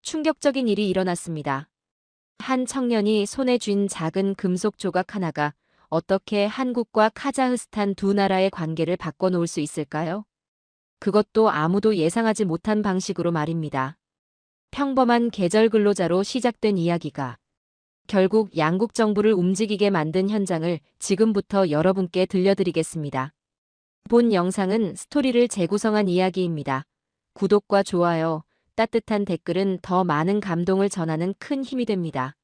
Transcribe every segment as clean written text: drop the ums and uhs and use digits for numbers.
충격적인 일이 일어났습니다. 한 청년이 손에 쥔 작은 금속 조각 하나가 어떻게 한국과 카자흐스탄 두 나라의 관계를 바꿔놓을 수 있을까요? 그것도 아무도 예상하지 못한 방식으로 말입니다. 평범한 계절 근로자로 시작된 이야기가 결국 양국 정부를 움직이게 만든 현장을 지금부터 여러분께 들려드리겠습니다. 본 영상은 스토리를 재구성한 이야기입니다. 구독과 좋아요, 따뜻한 댓글은 더 많은 감동을 전하는 큰 힘이 됩니다.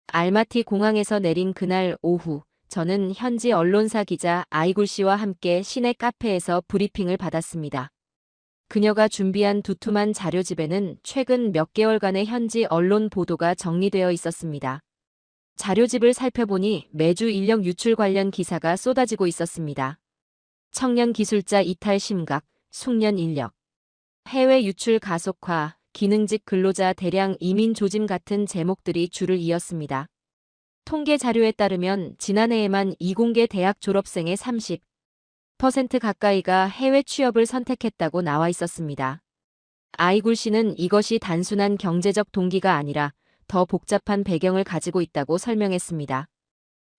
알마티 공항에서 내린 그날 오후, 저는 현지 언론사 기자 아이굴 씨와 함께 시내 카페에서 브리핑을 받았습니다. 그녀가 준비한 두툼한 자료집에는 최근 몇 개월간의 현지 언론 보도가 정리되어 있었습니다. 자료집을 살펴보니 매주 인력 유출 관련 기사가 쏟아지고 있었습니다. 청년 기술자 이탈 심각, 숙련 인력, 해외 유출 가속화, 기능직 근로자 대량 이민 조짐 같은 제목들이 줄을 이었습니다. 통계 자료에 따르면 지난해에만 이공계 대학 졸업생의 30% 가까이가 해외 취업을 선택했다고 나와 있었습니다. 아이굴 씨는 이것이 단순한 경제적 동기가 아니라 더 복잡한 배경을 가지고 있다고 설명했습니다.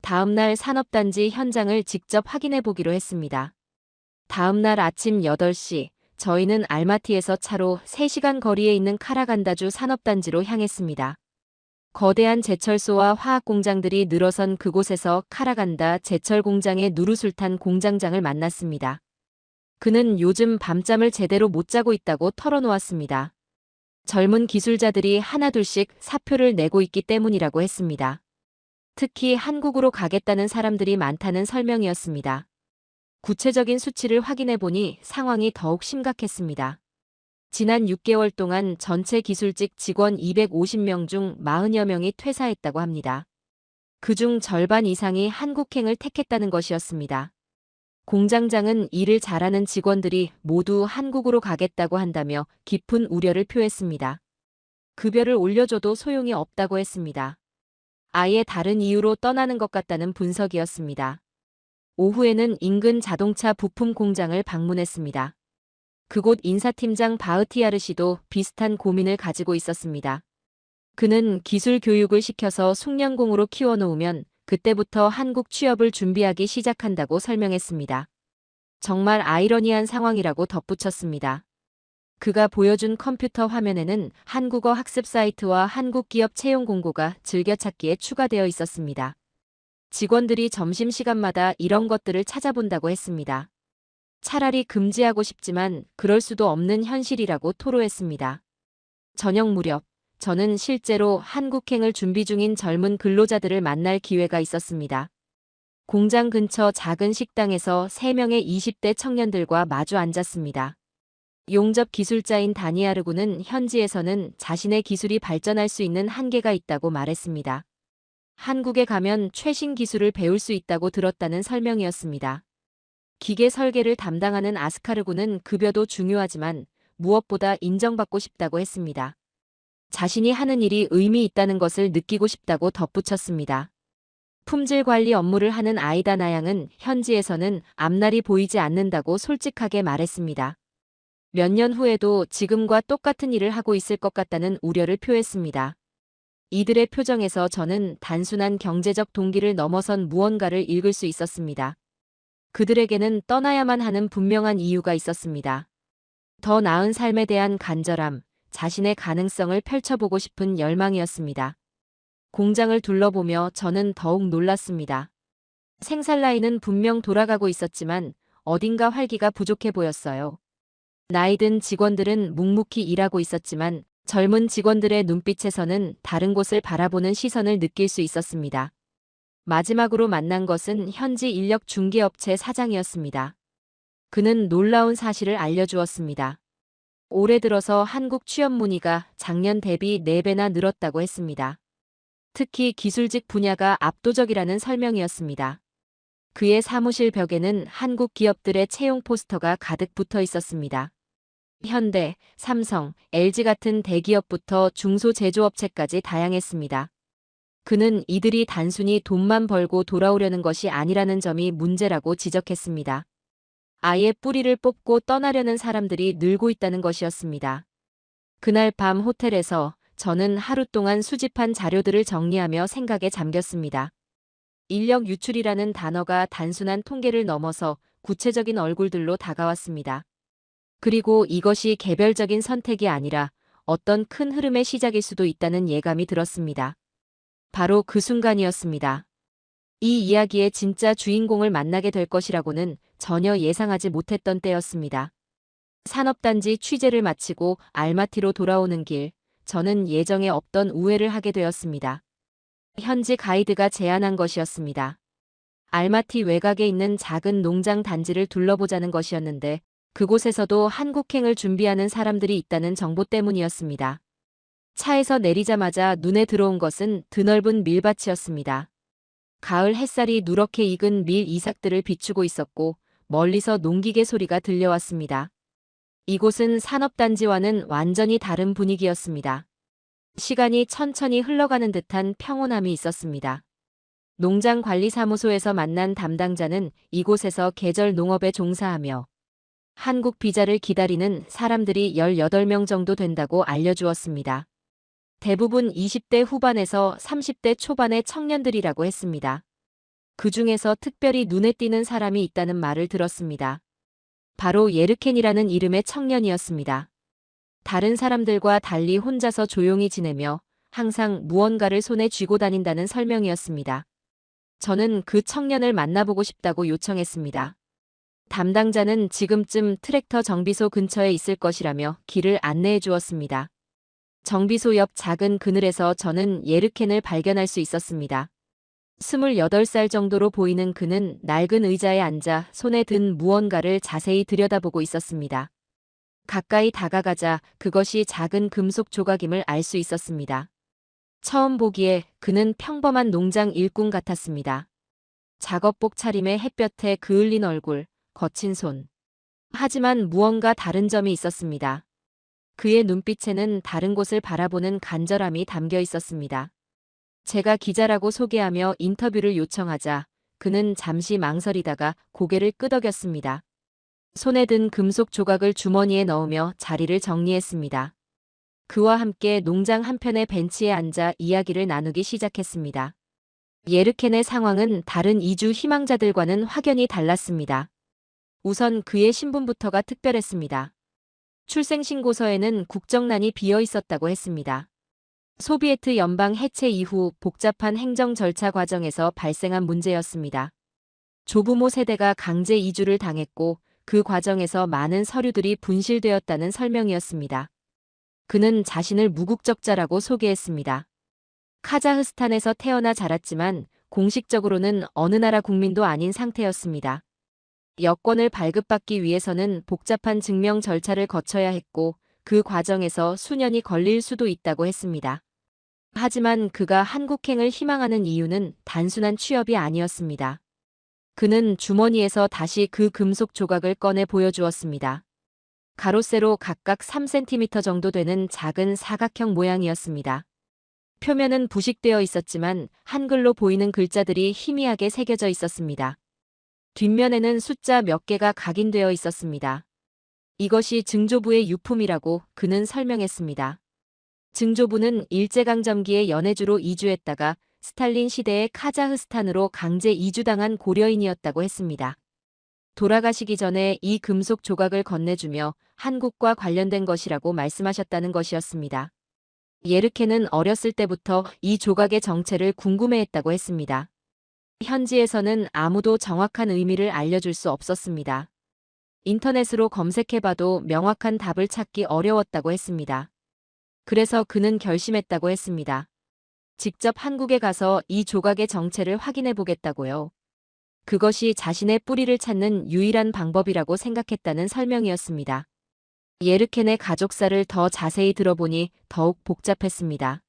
다음 날 산업단지 현장을 직접 확인해 보기로 했습니다. 다음 날 아침 8시, 저희는 알마티에서 차로 3시간 거리에 있는 카라간다주 산업단지로 향했습니다. 거대한 제철소와 화학공장들이 늘어선 그곳에서 카라간다 제철공장의 누르술탄 공장장을 만났습니다. 그는 요즘 밤잠을 제대로 못 자고 있다고 털어놓았습니다. 젊은 기술자들이 하나둘씩 사표를 내고 있기 때문이라고 했습니다. 특히 한국으로 가겠다는 사람들이 많다는 설명이었습니다. 구체적인 수치를 확인해보니 상황이 더욱 심각했습니다. 지난 6개월 동안 전체 기술직 직원 250명 중 40여 명이 퇴사했다고 합니다. 그중 절반 이상이 한국행을 택했다는 것이었습니다. 공장장은 일을 잘하는 직원들이 모두 한국으로 가겠다고 한다며 깊은 우려를 표했습니다. 급여를 올려줘도 소용이 없다고 했습니다. 아예 다른 이유로 떠나는 것 같다는 분석이었습니다. 오후에는 인근 자동차 부품 공장을 방문했습니다. 그곳 인사팀장 바흐티아르 씨도 비슷한 고민을 가지고 있었습니다. 그는 기술 교육을 시켜서 숙련공으로 키워놓으면 그때부터 한국 취업을 준비하기 시작한다고 설명했습니다. 정말 아이러니한 상황이라고 덧붙였습니다. 그가 보여준 컴퓨터 화면에는 한국어 학습 사이트와 한국 기업 채용 공고가 즐겨찾기에 추가되어 있었습니다. 직원들이 점심시간마다 이런 것들을 찾아본다고 했습니다. 차라리 금지하고 싶지만 그럴 수도 없는 현실이라고 토로했습니다. 저녁 무렵, 저는 실제로 한국행을 준비 중인 젊은 근로자들을 만날 기회가 있었습니다. 공장 근처 작은 식당에서 3명의 20대 청년들과 마주 앉았습니다. 용접 기술자인 다니아르 군은 현지에서는 자신의 기술이 발전할 수 있는 한계가 있다고 말했습니다. 한국에 가면 최신 기술을 배울 수 있다고 들었다는 설명이었습니다. 기계 설계를 담당하는 아스카르 군은 급여도 중요하지만 무엇보다 인정받고 싶다고 했습니다. 자신이 하는 일이 의미 있다는 것을 느끼고 싶다고 덧붙였습니다. 품질 관리 업무를 하는 아이다 나양은 현지에서는 앞날이 보이지 않는다고 솔직하게 말했습니다. 몇 년 후에도 지금과 똑같은 일을 하고 있을 것 같다는 우려를 표했습니다. 이들의 표정에서 저는 단순한 경제적 동기를 넘어선 무언가를 읽을 수 있었습니다. 그들에게는 떠나야만 하는 분명한 이유가 있었습니다. 더 나은 삶에 대한 간절함, 자신의 가능성을 펼쳐보고 싶은 열망이었습니다. 공장을 둘러보며 저는 더욱 놀랐습니다. 생산 라인은 분명 돌아가고 있었지만 어딘가 활기가 부족해 보였어요. 나이든 직원들은 묵묵히 일하고 있었지만 젊은 직원들의 눈빛에서는 다른 곳을 바라보는 시선을 느낄 수 있었습니다. 마지막으로 만난 것은 현지 인력 중개업체 사장이었습니다. 그는 놀라운 사실을 알려주었습니다. 올해 들어서 한국 취업 문의가 작년 대비 4배나 늘었다고 했습니다. 특히 기술직 분야가 압도적이라는 설명이었습니다. 그의 사무실 벽에는 한국 기업들의 채용 포스터가 가득 붙어 있었습니다. 현대, 삼성, LG 같은 대기업부터 중소제조업체까지 다양했습니다. 그는 이들이 단순히 돈만 벌고 돌아오려는 것이 아니라는 점이 문제라고 지적했습니다. 아예 뿌리를 뽑고 떠나려는 사람들이 늘고 있다는 것이었습니다. 그날 밤 호텔에서 저는 하루 동안 수집한 자료들을 정리하며 생각에 잠겼습니다. 인력 유출이라는 단어가 단순한 통계를 넘어서 구체적인 얼굴들로 다가왔습니다. 그리고 이것이 개별적인 선택이 아니라 어떤 큰 흐름의 시작일 수도 있다는 예감이 들었습니다. 바로 그 순간이었습니다. 이 이야기의 진짜 주인공을 만나게 될 것이라고는 전혀 예상하지 못했던 때였습니다. 산업단지 취재를 마치고 알마티로 돌아오는 길, 저는 예정에 없던 우회를 하게 되었습니다. 현지 가이드가 제안한 것이었습니다. 알마티 외곽에 있는 작은 농장 단지를 둘러보자는 것이었는데 그곳에서도 한국행을 준비하는 사람들이 있다는 정보 때문이었습니다. 차에서 내리자마자 눈에 들어온 것은 드넓은 밀밭이었습니다. 가을 햇살이 누렇게 익은 밀 이삭들을 비추고 있었고 멀리서 농기계 소리가 들려왔습니다. 이곳은 산업단지와는 완전히 다른 분위기였습니다. 시간이 천천히 흘러가는 듯한 평온함이 있었습니다. 농장관리사무소에서 만난 담당자는 이곳에서 계절 농업에 종사하며 한국 비자를 기다리는 사람들이 18명 정도 된다고 알려주었습니다. 대부분 20대 후반에서 30대 초반의 청년들이라고 했습니다. 그 중에서 특별히 눈에 띄는 사람이 있다는 말을 들었습니다. 바로 예르켄이라는 이름의 청년이었습니다. 다른 사람들과 달리 혼자서 조용히 지내며 항상 무언가를 손에 쥐고 다닌다는 설명이었습니다. 저는 그 청년을 만나보고 싶다고 요청했습니다. 담당자는 지금쯤 트랙터 정비소 근처에 있을 것이라며 길을 안내해 주었습니다. 정비소 옆 작은 그늘에서 저는 예르켄을 발견할 수 있었습니다. 28살 정도로 보이는 그는 낡은 의자에 앉아 손에 든 무언가를 자세히 들여다보고 있었습니다. 가까이 다가가자 그것이 작은 금속 조각임을 알 수 있었습니다. 처음 보기에 그는 평범한 농장 일꾼 같았습니다. 작업복 차림에 햇볕에 그을린 얼굴, 거친 손. 하지만 무언가 다른 점이 있었습니다. 그의 눈빛에는 다른 곳을 바라보는 간절함이 담겨 있었습니다. 제가 기자라고 소개하며 인터뷰를 요청하자 그는 잠시 망설이다가 고개를 끄덕였습니다. 손에 든 금속 조각을 주머니에 넣으며 자리를 정리했습니다. 그와 함께 농장 한편의 벤치에 앉아 이야기를 나누기 시작했습니다. 예르켄의 상황은 다른 이주 희망자들과는 확연히 달랐습니다. 우선 그의 신분부터가 특별했습니다. 출생신고서에는 국정란이 비어 있었다고 했습니다. 소비에트 연방 해체 이후 복잡한 행정 절차 과정에서 발생한 문제였습니다. 조부모 세대가 강제 이주를 당했고 그 과정에서 많은 서류들이 분실되었다는 설명이었습니다. 그는 자신을 무국적자라고 소개했습니다. 카자흐스탄에서 태어나 자랐지만 공식적으로는 어느 나라 국민도 아닌 상태였습니다. 여권을 발급받기 위해서는 복잡한 증명 절차를 거쳐야 했고 그 과정에서 수년이 걸릴 수도 있다고 했습니다. 하지만 그가 한국행을 희망하는 이유는 단순한 취업이 아니었습니다. 그는 주머니에서 다시 그 금속 조각을 꺼내 보여주었습니다. 가로세로 각각 3cm 정도 되는 작은 사각형 모양이었습니다. 표면은 부식되어 있었지만 한글로 보이는 글자들이 희미하게 새겨져 있었습니다. 뒷면에는 숫자 몇 개가 각인되어 있었습니다. 이것이 증조부의 유품이라고 그는 설명했습니다. 증조부는 일제강점기에 연해주로 이주했다가 스탈린 시대에 카자흐스탄으로 강제 이주당한 고려인이었다고 했습니다. 돌아가시기 전에 이 금속 조각을 건네주며 한국과 관련된 것이라고 말씀하셨다는 것이었습니다. 예르켄은 어렸을 때부터 이 조각의 정체를 궁금해했다고 했습니다. 현지에서는 아무도 정확한 의미를 알려줄 수 없었습니다. 인터넷으로 검색해봐도 명확한 답을 찾기 어려웠다고 했습니다. 그래서 그는 결심했다고 했습니다. 직접 한국에 가서 이 조각의 정체를 확인해 보겠다고요. 그것이 자신의 뿌리를 찾는 유일한 방법이라고 생각했다는 설명이었습니다. 예르켄의 가족사를 더 자세히 들어보니 더욱 복잡했습니다.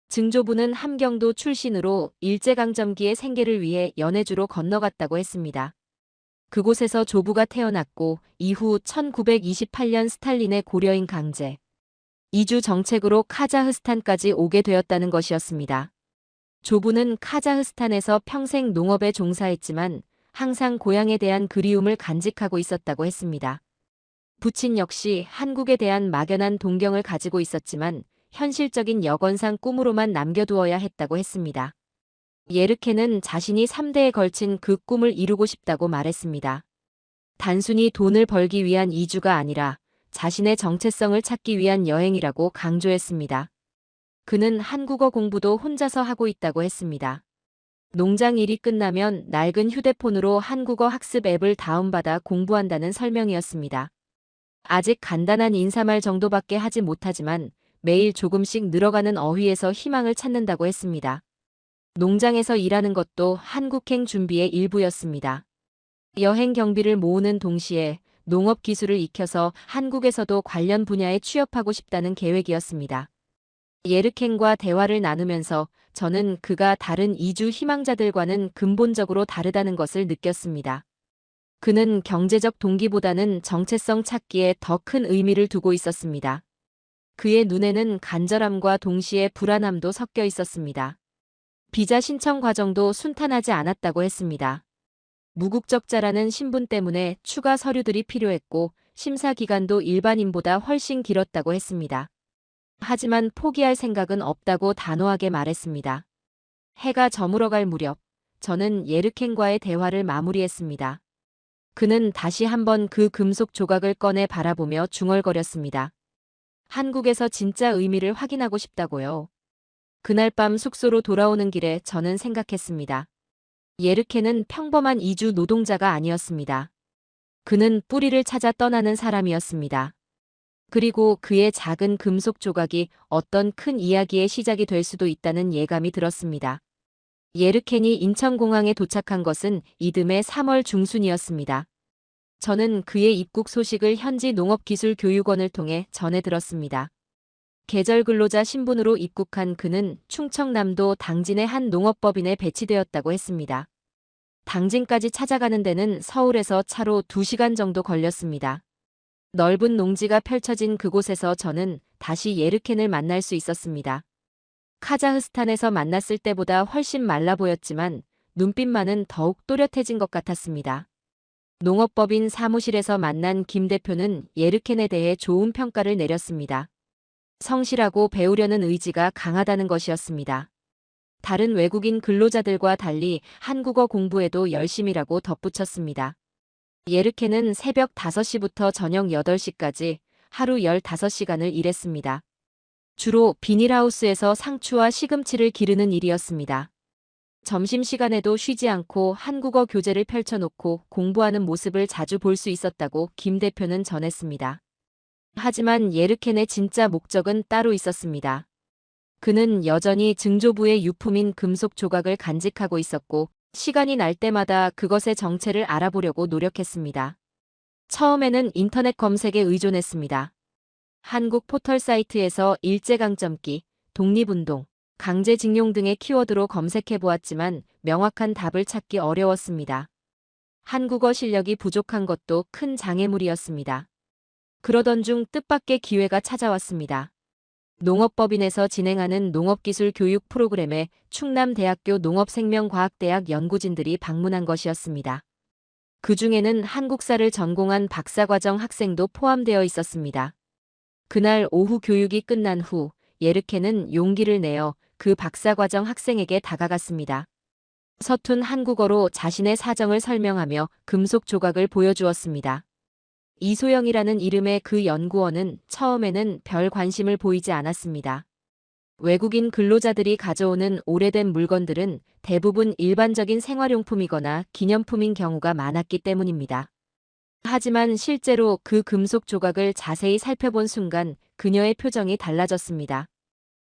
증조부는 함경도 출신으로 일제강점기의 생계를 위해 연해주로 건너갔다고 했습니다. 그곳에서 조부가 태어났고 이후 1928년 스탈린의 고려인 강제 이주 정책으로 카자흐스탄까지 오게 되었다는 것이었습니다. 조부는 카자흐스탄에서 평생 농업에 종사했지만 항상 고향에 대한 그리움을 간직하고 있었다고 했습니다. 부친 역시 한국에 대한 막연한 동경을 가지고 있었지만 현실적인 여건상 꿈으로만 남겨두어야 했다고 했습니다. 예르케는 자신이 3대에 걸친 그 꿈을 이루고 싶다고 말했습니다. 단순히 돈을 벌기 위한 이주가 아니라 자신의 정체성을 찾기 위한 여행이라고 강조했습니다. 그는 한국어 공부도 혼자서 하고 있다고 했습니다. 농장 일이 끝나면 낡은 휴대폰으로 한국어 학습 앱을 다운받아 공부한다는 설명이었습니다. 아직 간단한 인사말 정도밖에 하지 못하지만 매일 조금씩 늘어가는 어휘에서 희망을 찾는다고 했습니다. 농장에서 일하는 것도 한국행 준비의 일부였습니다. 여행 경비를 모으는 동시에 농업 기술을 익혀서 한국에서도 관련 분야에 취업하고 싶다는 계획이었습니다. 예르켄과 대화를 나누면서 저는 그가 다른 이주 희망자들과는 근본적으로 다르다는 것을 느꼈습니다. 그는 경제적 동기보다는 정체성 찾기에 더 큰 의미를 두고 있었습니다. 그의 눈에는 간절함과 동시에 불안함도 섞여 있었습니다. 비자 신청 과정도 순탄하지 않았다고 했습니다. 무국적자라는 신분 때문에 추가 서류들이 필요했고 심사 기간도 일반인보다 훨씬 길었다고 했습니다. 하지만 포기할 생각은 없다고 단호하게 말했습니다. 해가 저물어갈 무렵 저는 예르켄과의 대화를 마무리했습니다. 그는 다시 한번 그 금속 조각을 꺼내 바라보며 중얼거렸습니다. 한국에서 진짜 의미를 확인하고 싶다고요. 그날 밤 숙소로 돌아오는 길에 저는 생각했습니다. 예르케는 평범한 이주 노동자가 아니었습니다. 그는 뿌리를 찾아 떠나는 사람이었습니다. 그리고 그의 작은 금속 조각이 어떤 큰 이야기의 시작이 될 수도 있다는 예감이 들었습니다. 예르켄이 인천공항에 도착한 것은 이듬해 3월 중순이었습니다. 저는 그의 입국 소식을 현지 농업기술교육원을 통해 전해 들었습니다. 계절 근로자 신분으로 입국한 그는 충청남도 당진의 한 농업법인에 배치되었다고 했습니다. 당진까지 찾아가는 데는 서울에서 차로 2시간 정도 걸렸습니다. 넓은 농지가 펼쳐진 그곳에서 저는 다시 예르켄을 만날 수 있었습니다. 카자흐스탄에서 만났을 때보다 훨씬 말라 보였지만 눈빛만은 더욱 또렷해진 것 같았습니다. 농업법인 사무실에서 만난 김 대표는 예르켄에 대해 좋은 평가를 내렸습니다. 성실하고 배우려는 의지가 강하다는 것이었습니다. 다른 외국인 근로자들과 달리 한국어 공부에도 열심이라고 덧붙였습니다. 예르케는 새벽 5시부터 저녁 8시까지 하루 15시간을 일했습니다. 주로 비닐하우스에서 상추와 시금치를 기르는 일이었습니다. 점심시간에도 쉬지 않고 한국어 교재를 펼쳐놓고 공부하는 모습을 자주 볼 수 있었다고 김 대표는 전했습니다. 하지만 예르켄의 진짜 목적은 따로 있었습니다. 그는 여전히 증조부의 유품인 금속 조각을 간직하고 있었고 시간이 날 때마다 그것의 정체를 알아보려고 노력했습니다. 처음에는 인터넷 검색에 의존했습니다. 한국 포털 사이트에서 일제강점기, 독립운동, 강제징용 등의 키워드로 검색해보았지만 명확한 답을 찾기 어려웠습니다. 한국어 실력이 부족한 것도 큰 장애물이었습니다. 그러던 중 뜻밖의 기회가 찾아왔습니다. 농업법인에서 진행하는 농업기술 교육 프로그램에 충남대학교 농업생명과학대학 연구진들이 방문한 것이었습니다. 그 중에는 한국사를 전공한 박사과정 학생도 포함되어 있었습니다. 그날 오후 교육이 끝난 후 예르케는 용기를 내어 그 박사과정 학생에게 다가갔습니다. 서툰 한국어로 자신의 사정을 설명하며 금속 조각을 보여주었습니다. 이소영이라는 이름의 그 연구원은 처음에는 별 관심을 보이지 않았습니다. 외국인 근로자들이 가져오는 오래된 물건들은 대부분 일반적인 생활용품이거나 기념품인 경우가 많았기 때문입니다. 하지만 실제로 그 금속 조각을 자세히 살펴본 순간 그녀의 표정이 달라졌습니다.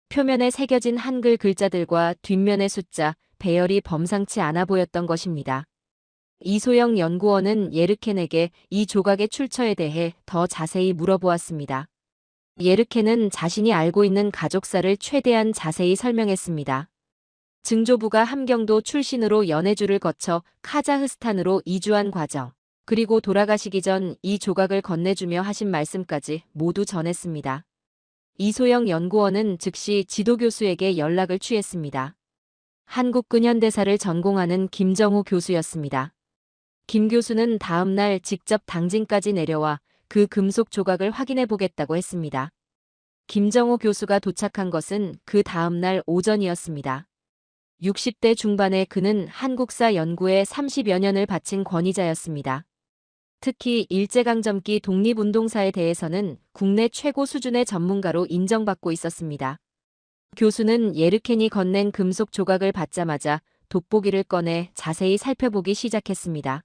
표면에 새겨진 한글 글자들과 뒷면의 숫자, 배열이 범상치 않아 보였던 것입니다. 이소영 연구원은 예르켄에게 이 조각의 출처에 대해 더 자세히 물어보았습니다. 예르켄은 자신이 알고 있는 가족사를 최대한 자세히 설명했습니다. 증조부가 함경도 출신으로 연해주를 거쳐 카자흐스탄으로 이주한 과정, 그리고 돌아가시기 전 이 조각을 건네주며 하신 말씀까지 모두 전했습니다. 이소영 연구원은 즉시 지도교수에게 연락을 취했습니다. 한국 근현대사를 전공하는 김정호 교수였습니다. 김 교수는 다음 날 직접 당진까지 내려와 그 금속 조각을 확인해 보겠다고 했습니다. 김정호 교수가 도착한 것은 그 다음 날 오전이었습니다. 60대 중반의 그는 한국사 연구에 30여 년을 바친 권위자였습니다. 특히 일제강점기 독립운동사에 대해서는 국내 최고 수준의 전문가로 인정받고 있었습니다. 교수는 예르켄이 건넨 금속 조각을 받자마자 돋보기를 꺼내 자세히 살펴보기 시작했습니다.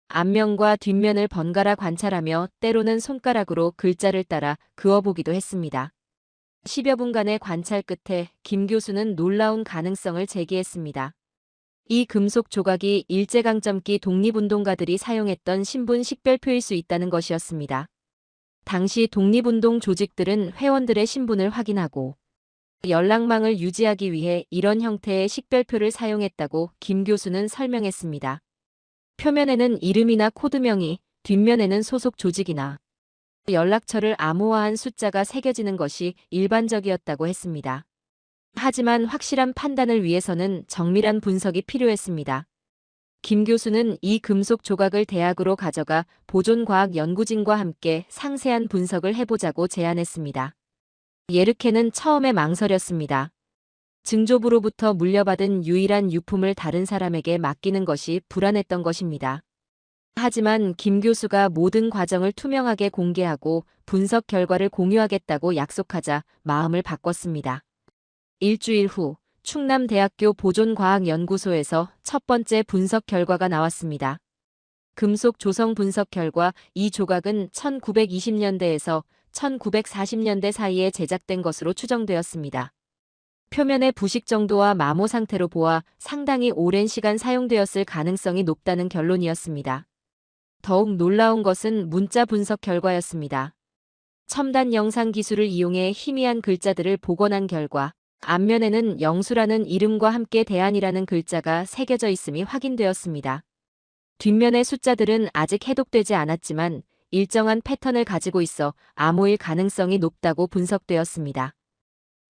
앞면과 뒷면을 번갈아 관찰하며 때로는 손가락으로 글자를 따라 그어보기도 했습니다. 10여 분간의 관찰 끝에 김 교수는 놀라운 가능성을 제기했습니다. 이 금속 조각이 일제강점기 독립운동가들이 사용했던 신분 식별표일 수 있다는 것이었습니다. 당시 독립운동 조직들은 회원들의 신분을 확인하고 연락망을 유지하기 위해 이런 형태의 식별표를 사용했다고 김 교수는 설명했습니다. 표면에는 이름이나 코드명이, 뒷면에는 소속 조직이나 연락처를 암호화한 숫자가 새겨지는 것이 일반적이었다고 했습니다. 하지만 확실한 판단을 위해서는 정밀한 분석이 필요했습니다. 김 교수는 이 금속 조각을 대학으로 가져가 보존과학연구진과 함께 상세한 분석을 해보자고 제안했습니다. 예르케는 처음에 망설였습니다. 증조부로부터 물려받은 유일한 유품을 다른 사람에게 맡기는 것이 불안했던 것입니다. 하지만 김 교수가 모든 과정을 투명하게 공개하고 분석 결과를 공유하겠다고 약속하자 마음을 바꿨습니다. 일주일 후 충남대학교 보존과학연구소에서 첫 번째 분석 결과가 나왔습니다. 금속 조성 분석 결과 이 조각은 1920년대에서 1940년대 사이에 제작된 것으로 추정되었습니다. 표면의 부식 정도와 마모 상태로 보아 상당히 오랜 시간 사용되었을 가능성이 높다는 결론이었습니다. 더욱 놀라운 것은 문자 분석 결과였습니다. 첨단 영상 기술을 이용해 희미한 글자들을 복원한 결과 앞면에는 영수라는 이름과 함께 대안이라는 글자가 새겨져 있음이 확인되었습니다. 뒷면의 숫자들은 아직 해독되지 않았지만 일정한 패턴을 가지고 있어 암호일 가능성이 높다고 분석되었습니다.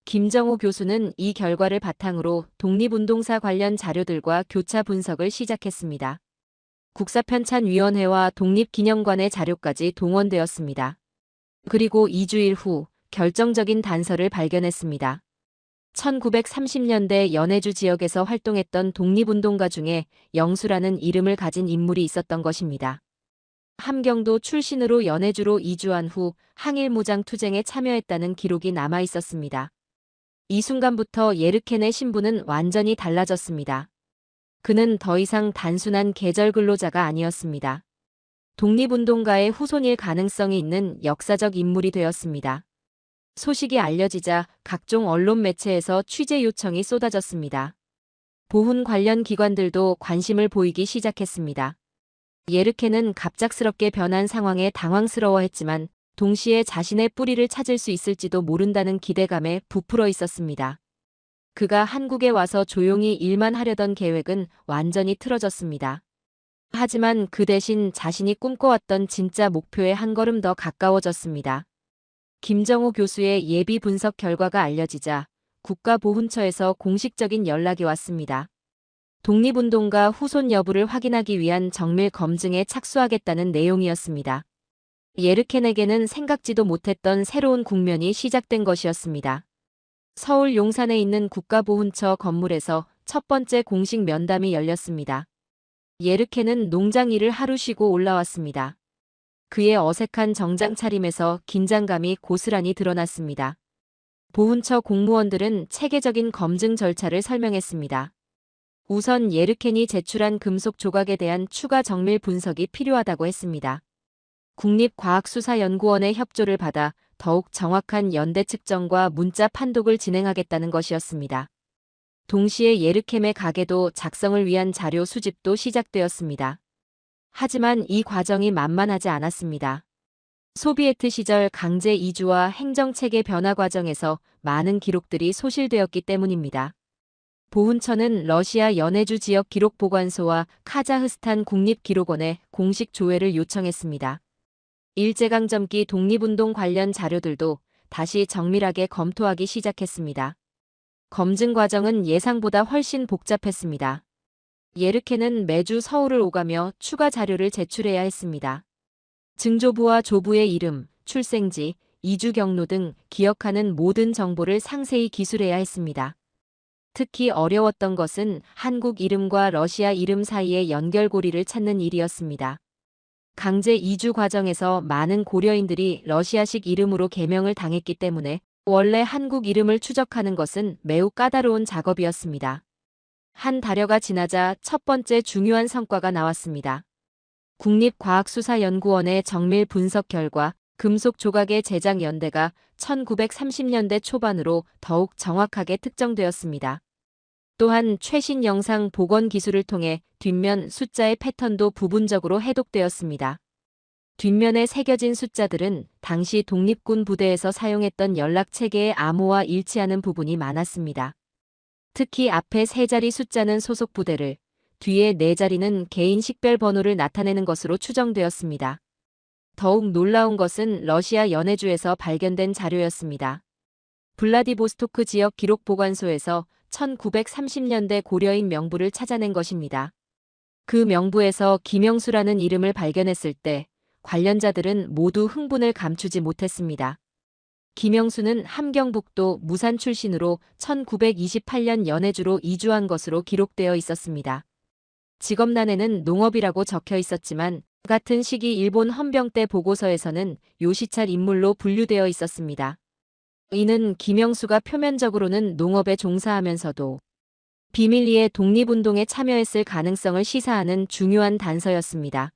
김정호 교수는 이 결과를 바탕으로 독립운동사 관련 자료들과 교차 분석을 시작했습니다. 국사편찬위원회와 독립기념관의 자료까지 동원되었습니다. 그리고 2주일 후 결정적인 단서를 발견했습니다. 1930년대 연해주 지역에서 활동했던 독립운동가 중에 영수라는 이름을 가진 인물이 있었던 것입니다. 함경도 출신으로 연해주로 이주한 후 항일무장 투쟁에 참여했다는 기록이 남아 있었습니다. 이 순간부터 예르켄의 신분은 완전히 달라졌습니다. 그는 더 이상 단순한 계절 근로자가 아니었습니다. 독립운동가의 후손일 가능성이 있는 역사적 인물이 되었습니다. 소식이 알려지자 각종 언론 매체에서 취재 요청이 쏟아졌습니다. 보훈 관련 기관들도 관심을 보이기 시작했습니다. 예르케는 갑작스럽게 변한 상황에 당황스러워했지만 동시에 자신의 뿌리를 찾을 수 있을지도 모른다는 기대감에 부풀어 있었습니다. 그가 한국에 와서 조용히 일만 하려던 계획은 완전히 틀어졌습니다. 하지만 그 대신 자신이 꿈꿔왔던 진짜 목표에 한 걸음 더 가까워졌습니다. 김정호 교수의 예비 분석 결과가 알려지자 국가보훈처에서 공식적인 연락이 왔습니다. 독립운동가 후손 여부를 확인하기 위한 정밀 검증에 착수하겠다는 내용이었습니다. 예르켄에게는 생각지도 못했던 새로운 국면이 시작된 것이었습니다. 서울 용산에 있는 국가보훈처 건물에서 첫 번째 공식 면담이 열렸습니다. 예르켄은 농장 일을 하루 쉬고 올라왔습니다. 그의 어색한 정장 차림에서 긴장감이 고스란히 드러났습니다. 보훈처 공무원들은 체계적인 검증 절차를 설명했습니다. 우선 예르켄이 제출한 금속 조각에 대한 추가 정밀 분석이 필요하다고 했습니다. 국립과학수사연구원의 협조를 받아 더욱 정확한 연대 측정과 문자 판독을 진행하겠다는 것이었습니다. 동시에 예르켄의 가게도 작성을 위한 자료 수집도 시작되었습니다. 하지만 이 과정이 만만하지 않았습니다. 소비에트 시절 강제 이주와 행정체계 변화 과정에서 많은 기록들이 소실되었기 때문입니다. 보훈처는 러시아 연해주 지역 기록보관소와 카자흐스탄 국립기록원에 공식 조회를 요청했습니다. 일제강점기 독립운동 관련 자료들도 다시 정밀하게 검토하기 시작했습니다. 검증 과정은 예상보다 훨씬 복잡했습니다. 예르켄은 매주 서울을 오가며 추가 자료를 제출해야 했습니다. 증조부와 조부의 이름, 출생지, 이주 경로 등 기억하는 모든 정보를 상세히 기술해야 했습니다. 특히 어려웠던 것은 한국 이름과 러시아 이름 사이의 연결고리를 찾는 일이었습니다. 강제 이주 과정에서 많은 고려인들이 러시아식 이름으로 개명을 당했기 때문에 원래 한국 이름을 추적하는 것은 매우 까다로운 작업이었습니다. 한 달여가 지나자 첫 번째 중요한 성과가 나왔습니다. 국립과학수사연구원의 정밀 분석 결과 금속 조각의 제작 연대가 1930년대 초반으로 더욱 정확하게 특정되었습니다. 또한 최신 영상 복원 기술을 통해 뒷면 숫자의 패턴도 부분적으로 해독되었습니다. 뒷면에 새겨진 숫자들은 당시 독립군 부대에서 사용했던 연락체계의 암호와 일치하는 부분이 많았습니다. 특히 앞에 세 자리 숫자는 소속 부대를, 뒤에 네 자리는 개인 식별 번호를 나타내는 것으로 추정되었습니다. 더욱 놀라운 것은 러시아 연해주에서 발견된 자료였습니다. 블라디보스토크 지역 기록 보관소에서 1930년대 고려인 명부를 찾아낸 것입니다. 그 명부에서 김영수라는 이름을 발견했을 때 관련자들은 모두 흥분을 감추지 못했습니다. 김영수는 함경북도 무산 출신으로 1928년 연해주로 이주한 것으로 기록되어 있었습니다. 직업란에는 농업이라고 적혀 있었지만 같은 시기 일본 헌병대 보고서에서는 요시찰 인물로 분류되어 있었습니다. 이는 김영수가 표면적으로는 농업에 종사하면서도 비밀리에 독립운동에 참여했을 가능성을 시사하는 중요한 단서였습니다.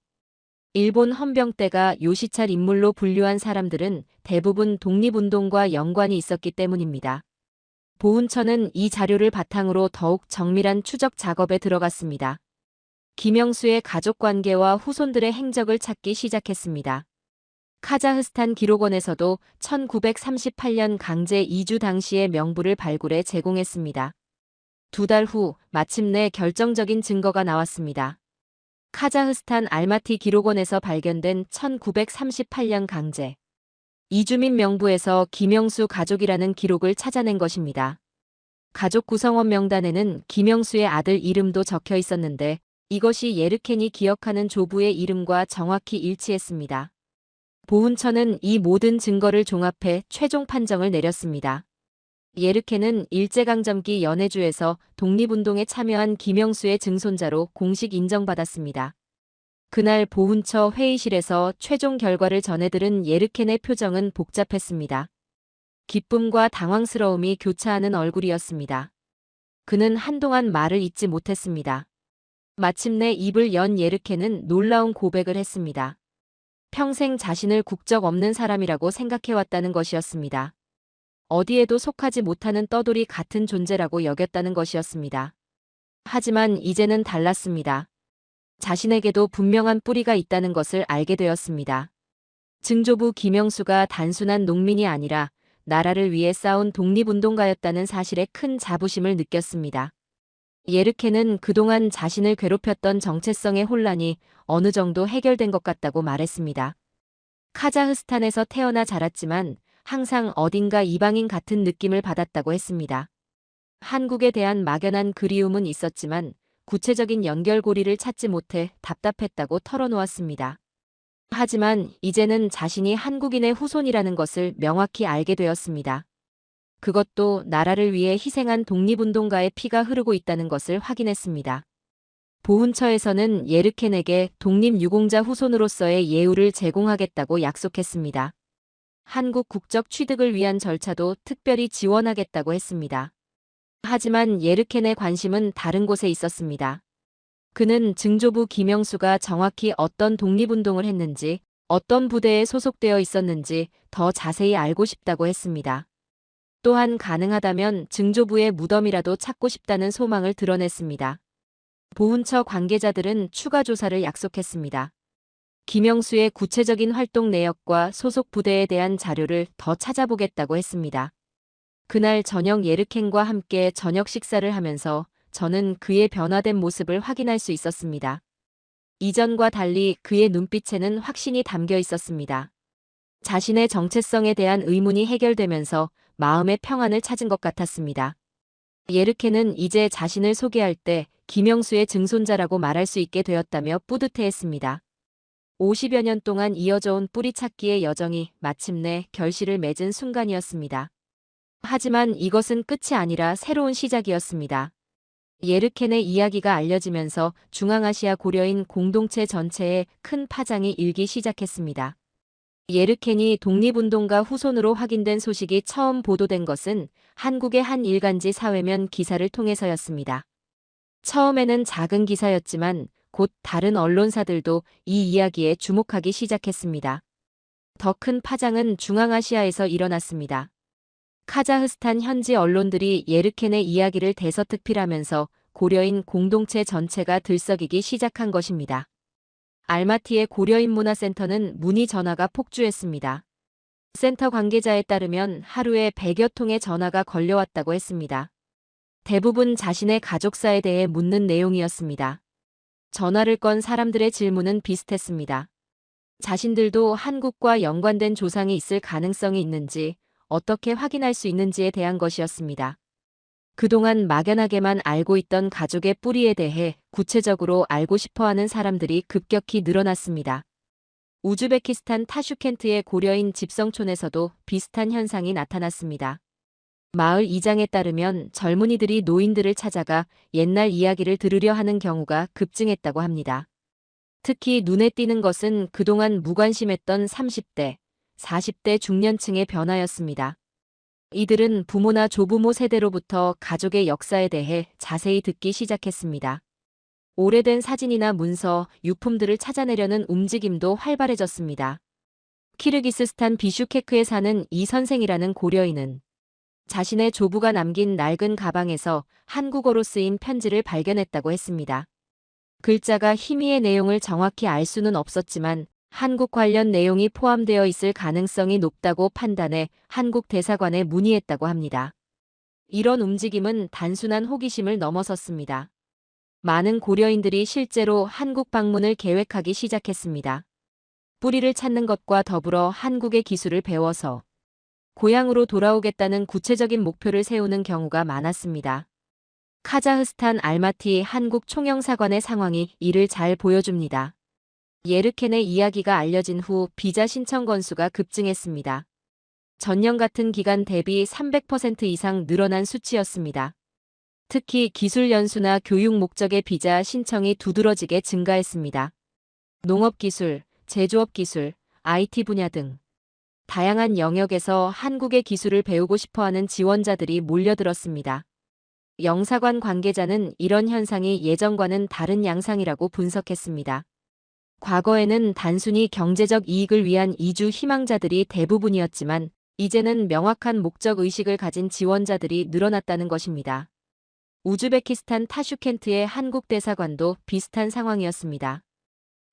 일본 헌병대가 요시찰 인물로 분류한 사람들은 대부분 독립운동과 연관이 있었기 때문입니다. 보훈처는 이 자료를 바탕으로 더욱 정밀한 추적 작업에 들어갔습니다. 김영수의 가족관계와 후손들의 행적을 찾기 시작했습니다. 카자흐스탄 기록원에서도 1938년 강제 이주 당시의 명부를 발굴해 제공했습니다. 2달 후 마침내 결정적인 증거가 나왔습니다. 카자흐스탄 알마티 기록원에서 발견된 1938년 강제 이주민 명부에서 김영수 가족이라는 기록을 찾아낸 것입니다. 가족 구성원 명단에는 김영수의 아들 이름도 적혀 있었는데 이것이 예르켄이 기억하는 조부의 이름과 정확히 일치했습니다. 보훈처는 이 모든 증거를 종합해 최종 판정을 내렸습니다. 예르켄은 일제강점기 연해주에서 독립운동에 참여한 김영수의 증손자로 공식 인정받았습니다. 그날 보훈처 회의실에서 최종 결과를 전해들은 예르켄의 표정은 복잡했습니다. 기쁨과 당황스러움이 교차하는 얼굴이었습니다. 그는 한동안 말을 잇지 못했습니다. 마침내 입을 연 예르켄은 놀라운 고백을 했습니다. 평생 자신을 국적 없는 사람이라고 생각해왔다는 것이었습니다. 어디에도 속하지 못하는 떠돌이 같은 존재라고 여겼다는 것이었습니다. 하지만 이제는 달랐습니다. 자신에게도 분명한 뿌리가 있다는 것을 알게 되었습니다. 증조부 김영수가 단순한 농민이 아니라 나라를 위해 싸운 독립운동가였다는 사실에 큰 자부심을 느꼈습니다. 예르켄은 그동안 자신을 괴롭혔던 정체성의 혼란이 어느 정도 해결된 것 같다고 말했습니다. 카자흐스탄에서 태어나 자랐지만 항상 어딘가 이방인 같은 느낌을 받았다고 했습니다. 한국에 대한 막연한 그리움은 있었지만 구체적인 연결고리를 찾지 못해 답답했다고 털어놓았습니다. 하지만 이제는 자신이 한국인의 후손이라는 것을 명확히 알게 되었습니다. 그것도 나라를 위해 희생한 독립운동가의 피가 흐르고 있다는 것을 확인했습니다. 보훈처에서는 예르켄에게 독립유공자 후손으로서의 예우를 제공하겠다고 약속했습니다. 한국 국적 취득을 위한 절차도 특별히 지원하겠다고 했습니다. 하지만 예르켄의 관심은 다른 곳에 있었습니다. 그는 증조부 김영수가 정확히 어떤 독립운동을 했는지, 어떤 부대에 소속되어 있었는지 더 자세히 알고 싶다고 했습니다. 또한 가능하다면 증조부의 무덤이라도 찾고 싶다는 소망을 드러냈습니다. 보훈처 관계자들은 추가 조사를 약속했습니다. 김영수의 구체적인 활동 내역과 소속 부대에 대한 자료를 더 찾아보겠다고 했습니다. 그날 저녁 예르켄과 함께 저녁 식사를 하면서 저는 그의 변화된 모습을 확인할 수 있었습니다. 이전과 달리 그의 눈빛에는 확신이 담겨 있었습니다. 자신의 정체성에 대한 의문이 해결되면서 마음의 평안을 찾은 것 같았습니다. 예르켄은 이제 자신을 소개할 때 김영수의 증손자라고 말할 수 있게 되었다며 뿌듯해했습니다. 50여 년 동안 이어져 온 뿌리 찾기의 여정이 마침내 결실을 맺은 순간이었습니다. 하지만 이것은 끝이 아니라 새로운 시작이었습니다. 예르켄의 이야기가 알려지면서 중앙아시아 고려인 공동체 전체에 큰 파장이 일기 시작했습니다. 예르켄이 독립운동가 후손으로 확인된 소식이 처음 보도된 것은 한국의 한 일간지 사회면 기사를 통해서였습니다. 처음에는 작은 기사였지만 곧 다른 언론사들도 이 이야기에 주목하기 시작했습니다. 더 큰 파장은 중앙아시아에서 일어났습니다. 카자흐스탄 현지 언론들이 예르켄의 이야기를 대서특필하면서 고려인 공동체 전체가 들썩이기 시작한 것입니다. 알마티의 고려인 문화센터는 문의 전화가 폭주했습니다. 센터 관계자에 따르면 하루에 100여 통의 전화가 걸려왔다고 했습니다. 대부분 자신의 가족사에 대해 묻는 내용이었습니다. 전화를 건 사람들의 질문은 비슷했습니다. 자신들도 한국과 연관된 조상이 있을 가능성이 있는지, 어떻게 확인할 수 있는지에 대한 것이었습니다. 그동안 막연하게만 알고 있던 가족의 뿌리에 대해 구체적으로 알고 싶어하는 사람들이 급격히 늘어났습니다. 우즈베키스탄 타슈켄트의 고려인 집성촌에서도 비슷한 현상이 나타났습니다. 마을 이장에 따르면 젊은이들이 노인들을 찾아가 옛날 이야기를 들으려 하는 경우가 급증했다고 합니다. 특히 눈에 띄는 것은 그동안 무관심했던 30대, 40대 중년층의 변화였습니다. 이들은 부모나 조부모 세대로부터 가족의 역사에 대해 자세히 듣기 시작했습니다. 오래된 사진이나 문서, 유품들을 찾아내려는 움직임도 활발해졌습니다. 키르기스스탄 비슈케크에 사는 이 선생이라는 고려인은 자신의 조부가 남긴 낡은 가방에서 한국어로 쓰인 편지를 발견했다고 했습니다. 글자가 희미의 내용을 정확히 알 수는 없었지만 한국 관련 내용이 포함되어 있을 가능성이 높다고 판단해 한국 대사관에 문의했다고 합니다. 이런 움직임은 단순한 호기심을 넘어섰습니다. 많은 고려인들이 실제로 한국 방문을 계획하기 시작했습니다. 뿌리를 찾는 것과 더불어 한국의 기술을 배워서 고향으로 돌아오겠다는 구체적인 목표를 세우는 경우가 많았습니다. 카자흐스탄 알마티 한국 총영사관의 상황이 이를 잘 보여줍니다. 예르켄의 이야기가 알려진 후 비자 신청 건수가 급증했습니다. 전년 같은 기간 대비 300% 이상 늘어난 수치였습니다. 특히 기술 연수나 교육 목적의 비자 신청이 두드러지게 증가했습니다. 농업기술, 제조업기술, IT 분야 등 다양한 영역에서 한국의 기술을 배우고 싶어하는 지원자들이 몰려들었습니다. 영사관 관계자는 이런 현상이 예전과는 다른 양상이라고 분석했습니다. 과거에는 단순히 경제적 이익을 위한 이주 희망자들이 대부분이었지만 이제는 명확한 목적 의식을 가진 지원자들이 늘어났다는 것입니다. 우즈베키스탄 타슈켄트의 한국 대사관도 비슷한 상황이었습니다.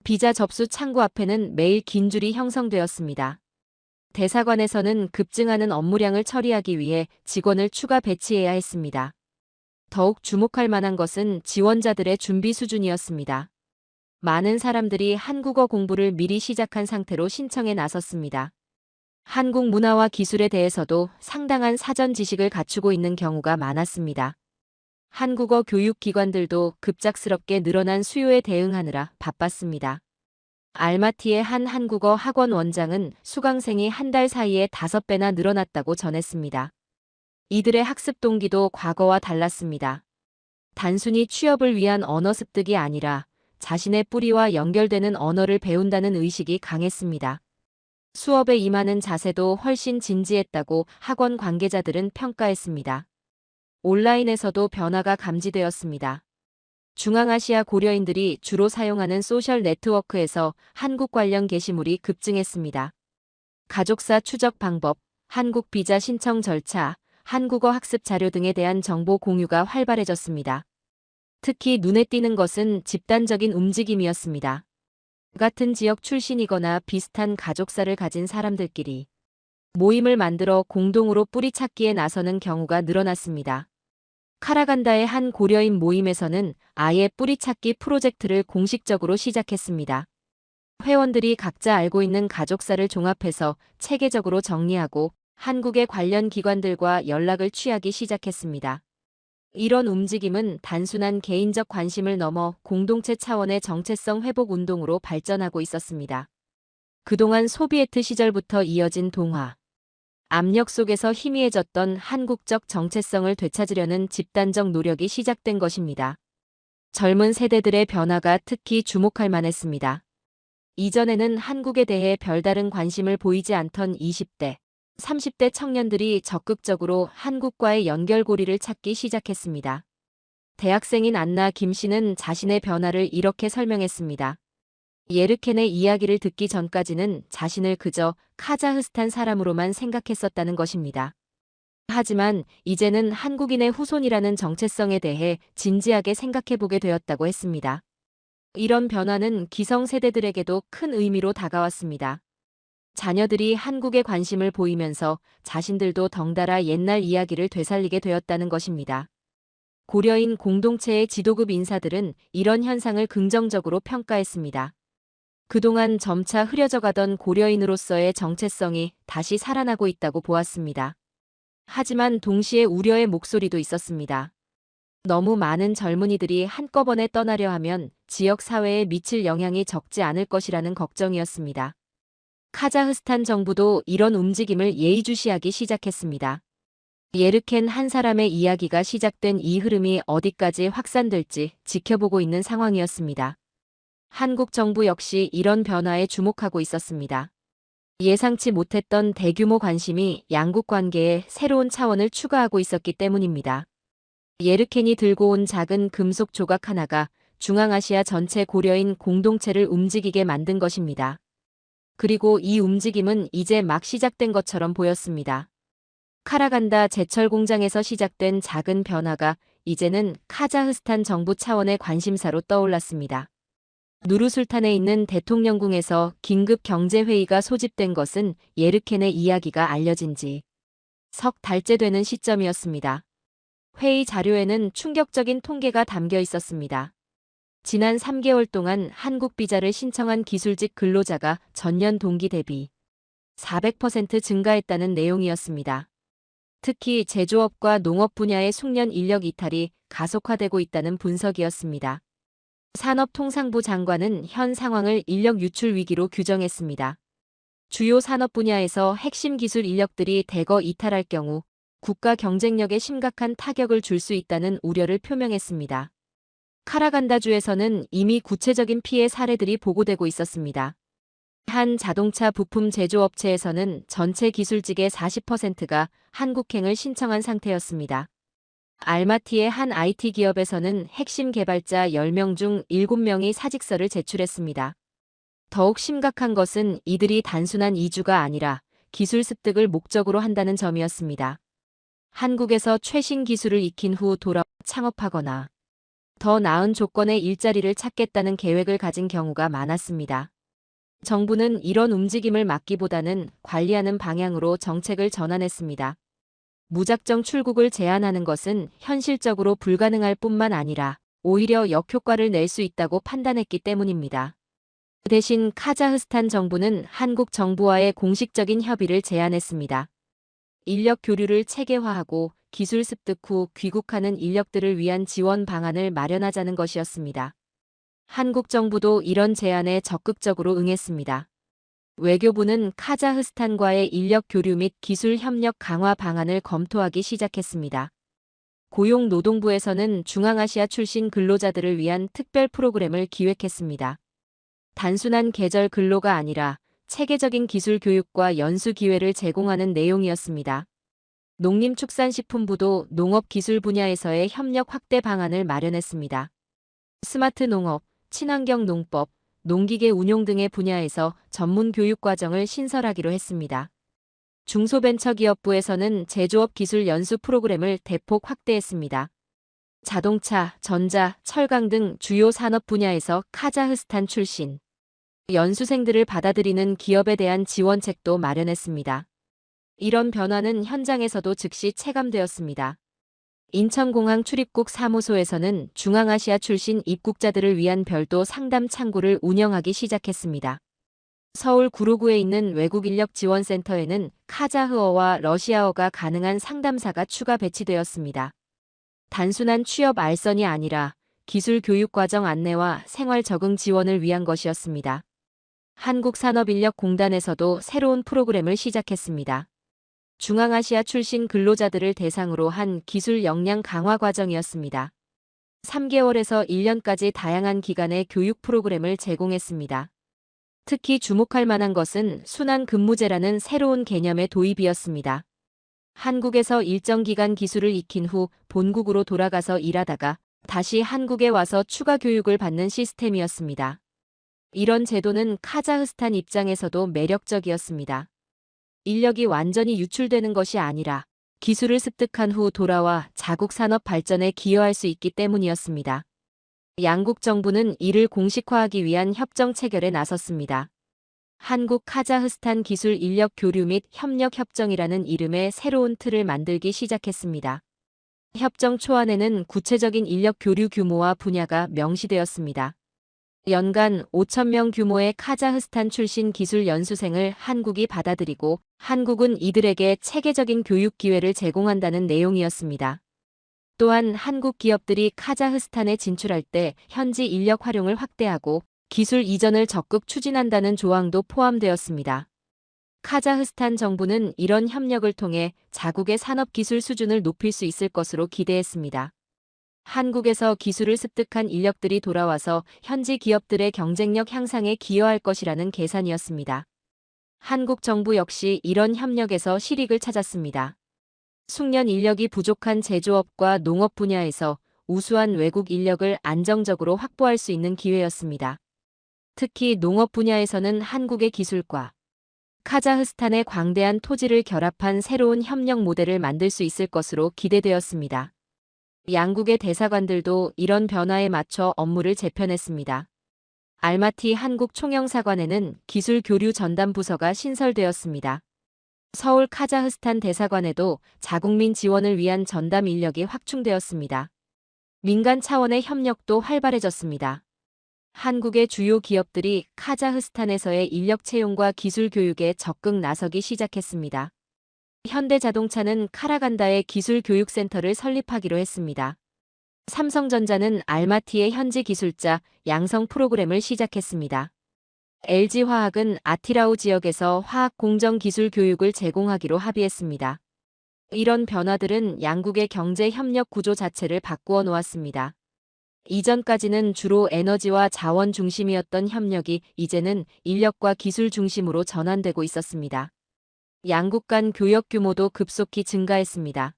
비자 접수 창구 앞에는 매일 긴 줄이 형성되었습니다. 대사관에서는 급증하는 업무량을 처리하기 위해 직원을 추가 배치해야 했습니다. 더욱 주목할 만한 것은 지원자들의 준비 수준이었습니다. 많은 사람들이 한국어 공부를 미리 시작한 상태로 신청에 나섰습니다. 한국 문화와 기술에 대해서도 상당한 사전 지식을 갖추고 있는 경우가 많았습니다. 한국어 교육기관들도 급작스럽게 늘어난 수요에 대응하느라 바빴습니다. 알마티의 한 한국어 학원 원장은 수강생이 한 달 사이에 5배나 늘어났다고 전했습니다. 이들의 학습 동기도 과거와 달랐습니다. 단순히 취업을 위한 언어 습득이 아니라 자신의 뿌리와 연결되는 언어를 배운다는 의식이 강했습니다. 수업에 임하는 자세도 훨씬 진지했다고 학원 관계자들은 평가했습니다. 온라인에서도 변화가 감지되었습니다. 중앙아시아 고려인들이 주로 사용하는 소셜 네트워크에서 한국 관련 게시물이 급증했습니다. 가족사 추적 방법, 한국 비자 신청 절차, 한국어 학습 자료 등에 대한 정보 공유가 활발해졌습니다. 특히 눈에 띄는 것은 집단적인 움직임이었습니다. 같은 지역 출신이거나 비슷한 가족사를 가진 사람들끼리 모임을 만들어 공동으로 뿌리 찾기에 나서는 경우가 늘어났습니다. 카라간다의 한 고려인 모임에서는 아예 뿌리 찾기 프로젝트를 공식적으로 시작했습니다. 회원들이 각자 알고 있는 가족사를 종합해서 체계적으로 정리하고 한국의 관련 기관들과 연락을 취하기 시작했습니다. 이런 움직임은 단순한 개인적 관심을 넘어 공동체 차원의 정체성 회복 운동으로 발전하고 있었습니다. 그동안 소비에트 시절부터 이어진 동화, 압력 속에서 희미해졌던 한국적 정체성을 되찾으려는 집단적 노력이 시작된 것입니다. 젊은 세대들의 변화가 특히 주목할 만했습니다. 이전에는 한국에 대해 별다른 관심을 보이지 않던 20대, 30대 청년들이 적극적으로 한국과의 연결고리를 찾기 시작했습니다. 대학생인 안나 김 씨는 자신의 변화를 이렇게 설명했습니다. 예르켄의 이야기를 듣기 전까지는 자신을 그저 카자흐스탄 사람으로만 생각했었다는 것입니다. 하지만 이제는 한국인의 후손이라는 정체성에 대해 진지하게 생각해보게 되었다고 했습니다. 이런 변화는 기성세대들에게도 큰 의미로 다가왔습니다. 자녀들이 한국에 관심을 보이면서 자신들도 덩달아 옛날 이야기를 되살리게 되었다는 것입니다. 고려인 공동체의 지도급 인사들은 이런 현상을 긍정적으로 평가했습니다. 그동안 점차 흐려져가던 고려인으로서의 정체성이 다시 살아나고 있다고 보았습니다. 하지만 동시에 우려의 목소리도 있었습니다. 너무 많은 젊은이들이 한꺼번에 떠나려 하면 지역 사회에 미칠 영향이 적지 않을 것이라는 걱정이었습니다. 카자흐스탄 정부도 이런 움직임을 예의주시하기 시작했습니다. 예르켄 한 사람의 이야기가 시작된 이 흐름이 어디까지 확산될지 지켜보고 있는 상황이었습니다. 한국 정부 역시 이런 변화에 주목하고 있었습니다. 예상치 못했던 대규모 관심이 양국 관계에 새로운 차원을 추가하고 있었기 때문입니다. 예르켄이 들고 온 작은 금속 조각 하나가 중앙아시아 전체 고려인 공동체를 움직이게 만든 것입니다. 그리고 이 움직임은 이제 막 시작된 것처럼 보였습니다. 카라간다 제철 공장에서 시작된 작은 변화가 이제는 카자흐스탄 정부 차원의 관심사로 떠올랐습니다. 누르술탄에 있는 대통령궁에서 긴급 경제회의가 소집된 것은 예르켄의 이야기가 알려진 지 석 달째 되는 시점이었습니다. 회의 자료에는 충격적인 통계가 담겨 있었습니다. 지난 3개월 동안 한국 비자를 신청한 기술직 근로자가 전년 동기 대비 400% 증가했다는 내용이었습니다. 특히 제조업과 농업 분야의 숙련 인력 이탈이 가속화되고 있다는 분석이었습니다. 산업통상부 장관은 현 상황을 인력 유출 위기로 규정했습니다. 주요 산업 분야에서 핵심 기술 인력들이 대거 이탈할 경우 국가 경쟁력에 심각한 타격을 줄 수 있다는 우려를 표명했습니다. 카라간다주에서는 이미 구체적인 피해 사례들이 보고되고 있었습니다. 한 자동차 부품 제조업체에서는 전체 기술직의 40%가 한국행을 신청한 상태였습니다. 알마티의 한 IT 기업에서는 핵심 개발자 10명 중 7명이 사직서를 제출했습니다. 더욱 심각한 것은 이들이 단순한 이주가 아니라 기술 습득을 목적으로 한다는 점이었습니다. 한국에서 최신 기술을 익힌 후 돌아와 창업하거나 더 나은 조건의 일자리를 찾겠다는 계획을 가진 경우가 많았습니다. 정부는 이런 움직임을 막기보다는 관리하는 방향으로 정책을 전환했습니다. 무작정 출국을 제한하는 것은 현실적으로 불가능할 뿐만 아니라 오히려 역효과를 낼 수 있다고 판단했기 때문입니다. 대신 카자흐스탄 정부는 한국 정부와의 공식적인 협의를 제안했습니다. 인력 교류를 체계화하고 기술 습득 후 귀국하는 인력들을 위한 지원 방안을 마련하자는 것이었습니다. 한국 정부도 이런 제안에 적극적으로 응했습니다. 외교부는 카자흐스탄과의 인력 교류 및 기술 협력 강화 방안을 검토하기 시작했습니다. 고용노동부에서는 중앙아시아 출신 근로자들을 위한 특별 프로그램을 기획했습니다. 단순한 계절 근로가 아니라 체계적인 기술 교육과 연수 기회를 제공하는 내용이었습니다. 농림축산식품부도 농업 기술 분야에서의 협력 확대 방안을 마련했습니다. 스마트 농업, 친환경 농법, 농기계 운용 등의 분야에서 전문 교육 과정을 신설하기로 했습니다. 중소벤처기업부에서는 제조업 기술 연수 프로그램을 대폭 확대했습니다. 자동차, 전자, 철강 등 주요 산업 분야에서 카자흐스탄 출신 연수생들을 받아들이는 기업에 대한 지원책도 마련했습니다. 이런 변화는 현장에서도 즉시 체감되었습니다. 인천공항 출입국 사무소에서는 중앙아시아 출신 입국자들을 위한 별도 상담 창구를 운영하기 시작했습니다. 서울 구로구에 있는 외국인력지원센터에는 카자흐어와 러시아어가 가능한 상담사가 추가 배치되었습니다. 단순한 취업 알선이 아니라 기술 교육 과정 안내와 생활 적응 지원을 위한 것이었습니다. 한국산업인력공단에서도 새로운 프로그램을 시작했습니다. 중앙아시아 출신 근로자들을 대상으로 한 기술 역량 강화 과정이었습니다. 3개월에서 1년까지 다양한 기간의 교육 프로그램을 제공했습니다. 특히 주목할 만한 것은 순환 근무제라는 새로운 개념의 도입이었습니다. 한국에서 일정 기간 기술을 익힌 후 본국으로 돌아가서 일하다가 다시 한국에 와서 추가 교육을 받는 시스템이었습니다. 이런 제도는 카자흐스탄 입장에서도 매력적이었습니다. 인력이 완전히 유출되는 것이 아니라 기술을 습득한 후 돌아와 자국 산업 발전에 기여할 수 있기 때문이었습니다. 양국 정부는 이를 공식화하기 위한 협정 체결에 나섰습니다. 한국 카자흐스탄 기술 인력 교류 및 협력 협정이라는 이름의 새로운 틀을 만들기 시작했습니다. 협정 초안에는 구체적인 인력 교류 규모와 분야가 명시되었습니다. 연간 5,000명 규모의 카자흐스탄 출신 기술 연수생을 한국이 받아들이고 한국은 이들에게 체계적인 교육 기회를 제공한다는 내용이었습니다. 또한 한국 기업들이 카자흐스탄에 진출할 때 현지 인력 활용을 확대하고 기술 이전을 적극 추진한다는 조항도 포함되었습니다. 카자흐스탄 정부는 이런 협력을 통해 자국의 산업 기술 수준을 높일 수 있을 것으로 기대했습니다. 한국에서 기술을 습득한 인력들이 돌아와서 현지 기업들의 경쟁력 향상에 기여할 것이라는 계산이었습니다. 한국 정부 역시 이런 협력에서 실익을 찾았습니다. 숙련 인력이 부족한 제조업과 농업 분야에서 우수한 외국 인력을 안정적으로 확보할 수 있는 기회였습니다. 특히 농업 분야에서는 한국의 기술과 카자흐스탄의 광대한 토지를 결합한 새로운 협력 모델을 만들 수 있을 것으로 기대되었습니다. 양국의 대사관들도 이런 변화에 맞춰 업무를 재편했습니다. 알마티 한국 총영사관에는 기술 교류 전담 부서가 신설되었습니다. 서울 카자흐스탄 대사관에도 자국민 지원을 위한 전담 인력이 확충되었습니다. 민간 차원의 협력도 활발해졌습니다. 한국의 주요 기업들이 카자흐스탄에서의 인력 채용과 기술 교육에 적극 나서기 시작했습니다. 현대자동차는 카라간다에 기술교육센터를 설립하기로 했습니다. 삼성전자는 알마티의 현지 기술자 양성 프로그램을 시작했습니다. LG화학은 아티라우 지역에서 화학 공정 기술 교육을 제공하기로 합의했습니다. 이런 변화들은 양국의 경제 협력 구조 자체를 바꾸어 놓았습니다. 이전까지는 주로 에너지와 자원 중심이었던 협력이 이제는 인력과 기술 중심으로 전환되고 있었습니다. 양국 간 교역 규모도 급속히 증가했습니다.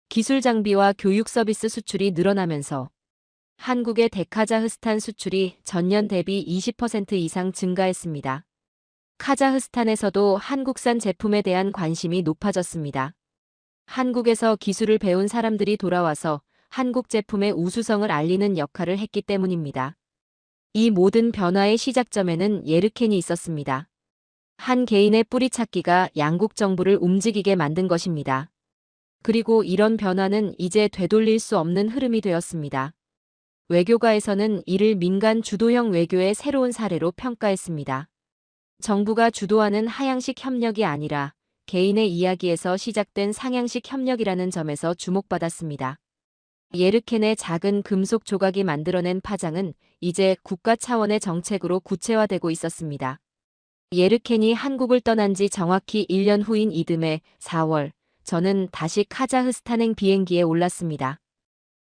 기술 장비와 교육 서비스 수출이 늘어나면서 한국의 대카자흐스탄 수출이 전년 대비 20% 이상 증가했습니다. 카자흐스탄에서도 한국산 제품에 대한 관심이 높아졌습니다. 한국에서 기술을 배운 사람들이 돌아와서 한국 제품의 우수성을 알리는 역할을 했기 때문입니다. 이 모든 변화의 시작점에는 예르켄이 있었습니다. 한 개인의 뿌리찾기가 양국 정부를 움직이게 만든 것입니다. 그리고 이런 변화는 이제 되돌릴 수 없는 흐름이 되었습니다. 외교가에서는 이를 민간 주도형 외교의 새로운 사례로 평가했습니다. 정부가 주도하는 하향식 협력이 아니라 개인의 이야기에서 시작된 상향식 협력이라는 점에서 주목받았습니다. 예르켄의 작은 금속 조각이 만들어낸 파장은 이제 국가 차원의 정책으로 구체화되고 있었습니다. 예르켄이 한국을 떠난 지 정확히 1년 후인 이듬해 4월, 저는 다시 카자흐스탄행 비행기에 올랐습니다.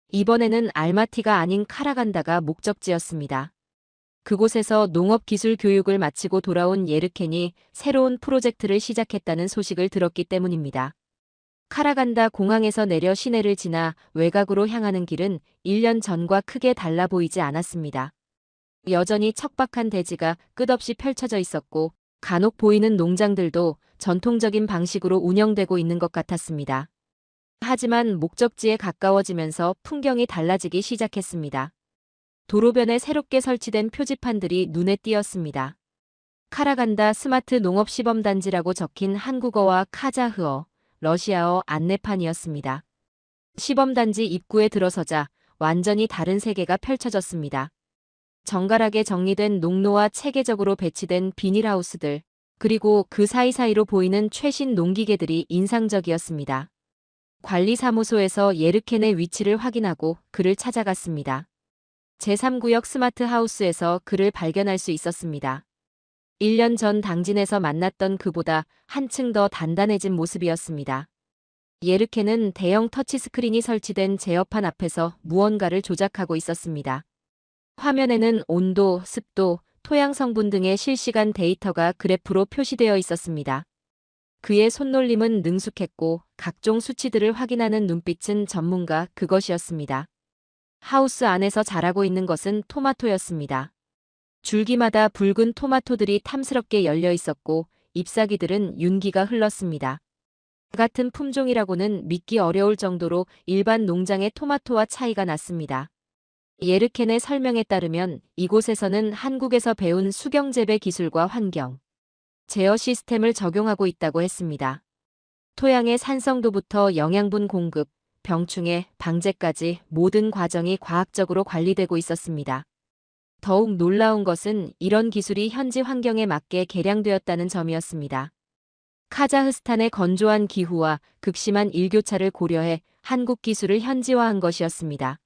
이번에는 알마티가 아닌 카라간다가 목적지였습니다. 그곳에서 농업기술 교육을 마치고 돌아온 예르켄이 새로운 프로젝트를 시작했다는 소식을 들었기 때문입니다. 카라간다 공항에서 내려 시내를 지나 외곽으로 향하는 길은 1년 전과 크게 달라 보이지 않았습니다. 여전히 척박한 대지가 끝없이 펼쳐져 있었고 간혹 보이는 농장들도 전통적인 방식으로 운영되고 있는 것 같았습니다. 하지만 목적지에 가까워지면서 풍경이 달라지기 시작했습니다. 도로변에 새롭게 설치된 표지판들이 눈에 띄었습니다. 카라간다 스마트 농업 시범단지라고 적힌 한국어와 카자흐어, 러시아어 안내판이었습니다. 시범단지 입구에 들어서자 완전히 다른 세계가 펼쳐졌습니다. 정갈하게 정리된 농로와 체계적으로 배치된 비닐하우스들, 그리고 그 사이사이로 보이는 최신 농기계들이 인상적이었습니다. 관리사무소에서 예르켄의 위치를 확인하고 그를 찾아갔습니다. 제3구역 스마트 하우스에서 그를 발견할 수 있었습니다. 1년 전 당진에서 만났던 그보다 한층 더 단단해진 모습이었습니다. 예르켄은 대형 터치스크린이 설치된 제어판 앞에서 무언가를 조작하고 있었습니다. 화면에는 온도, 습도, 토양 성분 등의 실시간 데이터가 그래프로 표시되어 있었습니다. 그의 손놀림은 능숙했고 각종 수치들을 확인하는 눈빛은 전문가 그것이었습니다. 하우스 안에서 자라고 있는 것은 토마토였습니다. 줄기마다 붉은 토마토들이 탐스럽게 열려 있었고 잎사귀들은 윤기가 흘렀습니다. 같은 품종이라고는 믿기 어려울 정도로 일반 농장의 토마토와 차이가 났습니다. 예르켄의 설명에 따르면 이곳에서는 한국에서 배운 수경재배 기술과 환경, 제어 시스템을 적용하고 있다고 했습니다. 토양의 산성도부터 영양분 공급, 병충해, 방제까지 모든 과정이 과학적으로 관리되고 있었습니다. 더욱 놀라운 것은 이런 기술이 현지 환경에 맞게 개량되었다는 점이었습니다. 카자흐스탄의 건조한 기후와 극심한 일교차를 고려해 한국 기술을 현지화한 것이었습니다.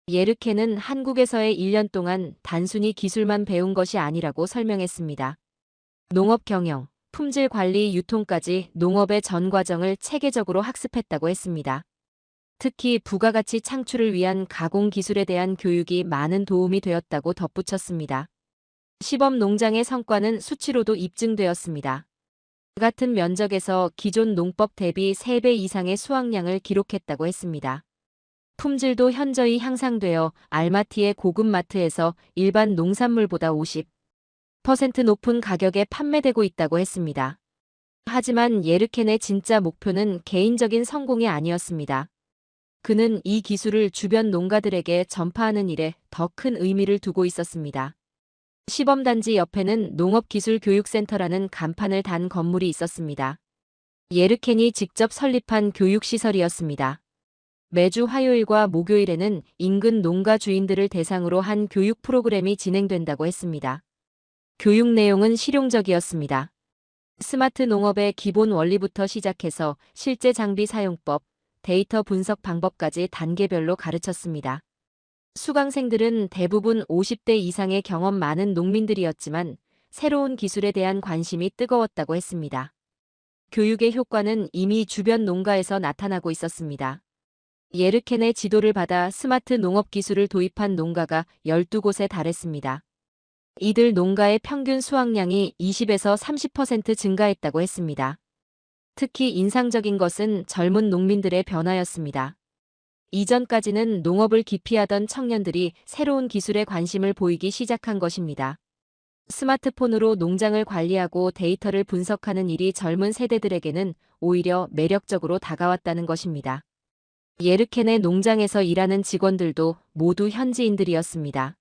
예르켄은 한국에서의 1년 동안 단순히 기술만 배운 것이 아니라고 설명했습니다. 농업 경영, 품질 관리, 유통까지 농업의 전 과정을 체계적으로 학습했다고 했습니다. 특히 부가가치 창출을 위한 가공 기술에 대한 교육이 많은 도움이 되었다고 덧붙였습니다. 시범 농장의 성과는 수치로도 입증되었습니다. 같은 면적에서 기존 농법 대비 3배 이상의 수확량을 기록했다고 했습니다. 품질도 현저히 향상되어 알마티의 고급 마트에서 일반 농산물보다 50% 높은 가격에 판매되고 있다고 했습니다. 하지만 예르켄의 진짜 목표는 개인적인 성공이 아니었습니다. 그는 이 기술을 주변 농가들에게 전파하는 일에 더 큰 의미를 두고 있었습니다. 시범단지 옆에는 농업기술교육센터라는 간판을 단 건물이 있었습니다. 예르켄이 직접 설립한 교육시설이었습니다. 매주 화요일과 목요일에는 인근 농가 주인들을 대상으로 한 교육 프로그램이 진행된다고 했습니다. 교육 내용은 실용적이었습니다. 스마트 농업의 기본 원리부터 시작해서 실제 장비 사용법, 데이터 분석 방법까지 단계별로 가르쳤습니다. 수강생들은 대부분 50대 이상의 경험 많은 농민들이었지만 새로운 기술에 대한 관심이 뜨거웠다고 했습니다. 교육의 효과는 이미 주변 농가에서 나타나고 있었습니다. 예르켄의 지도를 받아 스마트 농업 기술을 도입한 농가가 12곳에 달했습니다. 이들 농가의 평균 수확량이 20에서 30% 증가했다고 했습니다. 특히 인상적인 것은 젊은 농민들의 변화였습니다. 이전까지는 농업을 기피하던 청년들이 새로운 기술에 관심을 보이기 시작한 것입니다. 스마트폰으로 농장을 관리하고 데이터를 분석하는 일이 젊은 세대들에게는 오히려 매력적으로 다가왔다는 것입니다. 예르켄의 농장에서 일하는 직원들도 모두 현지인들이었습니다.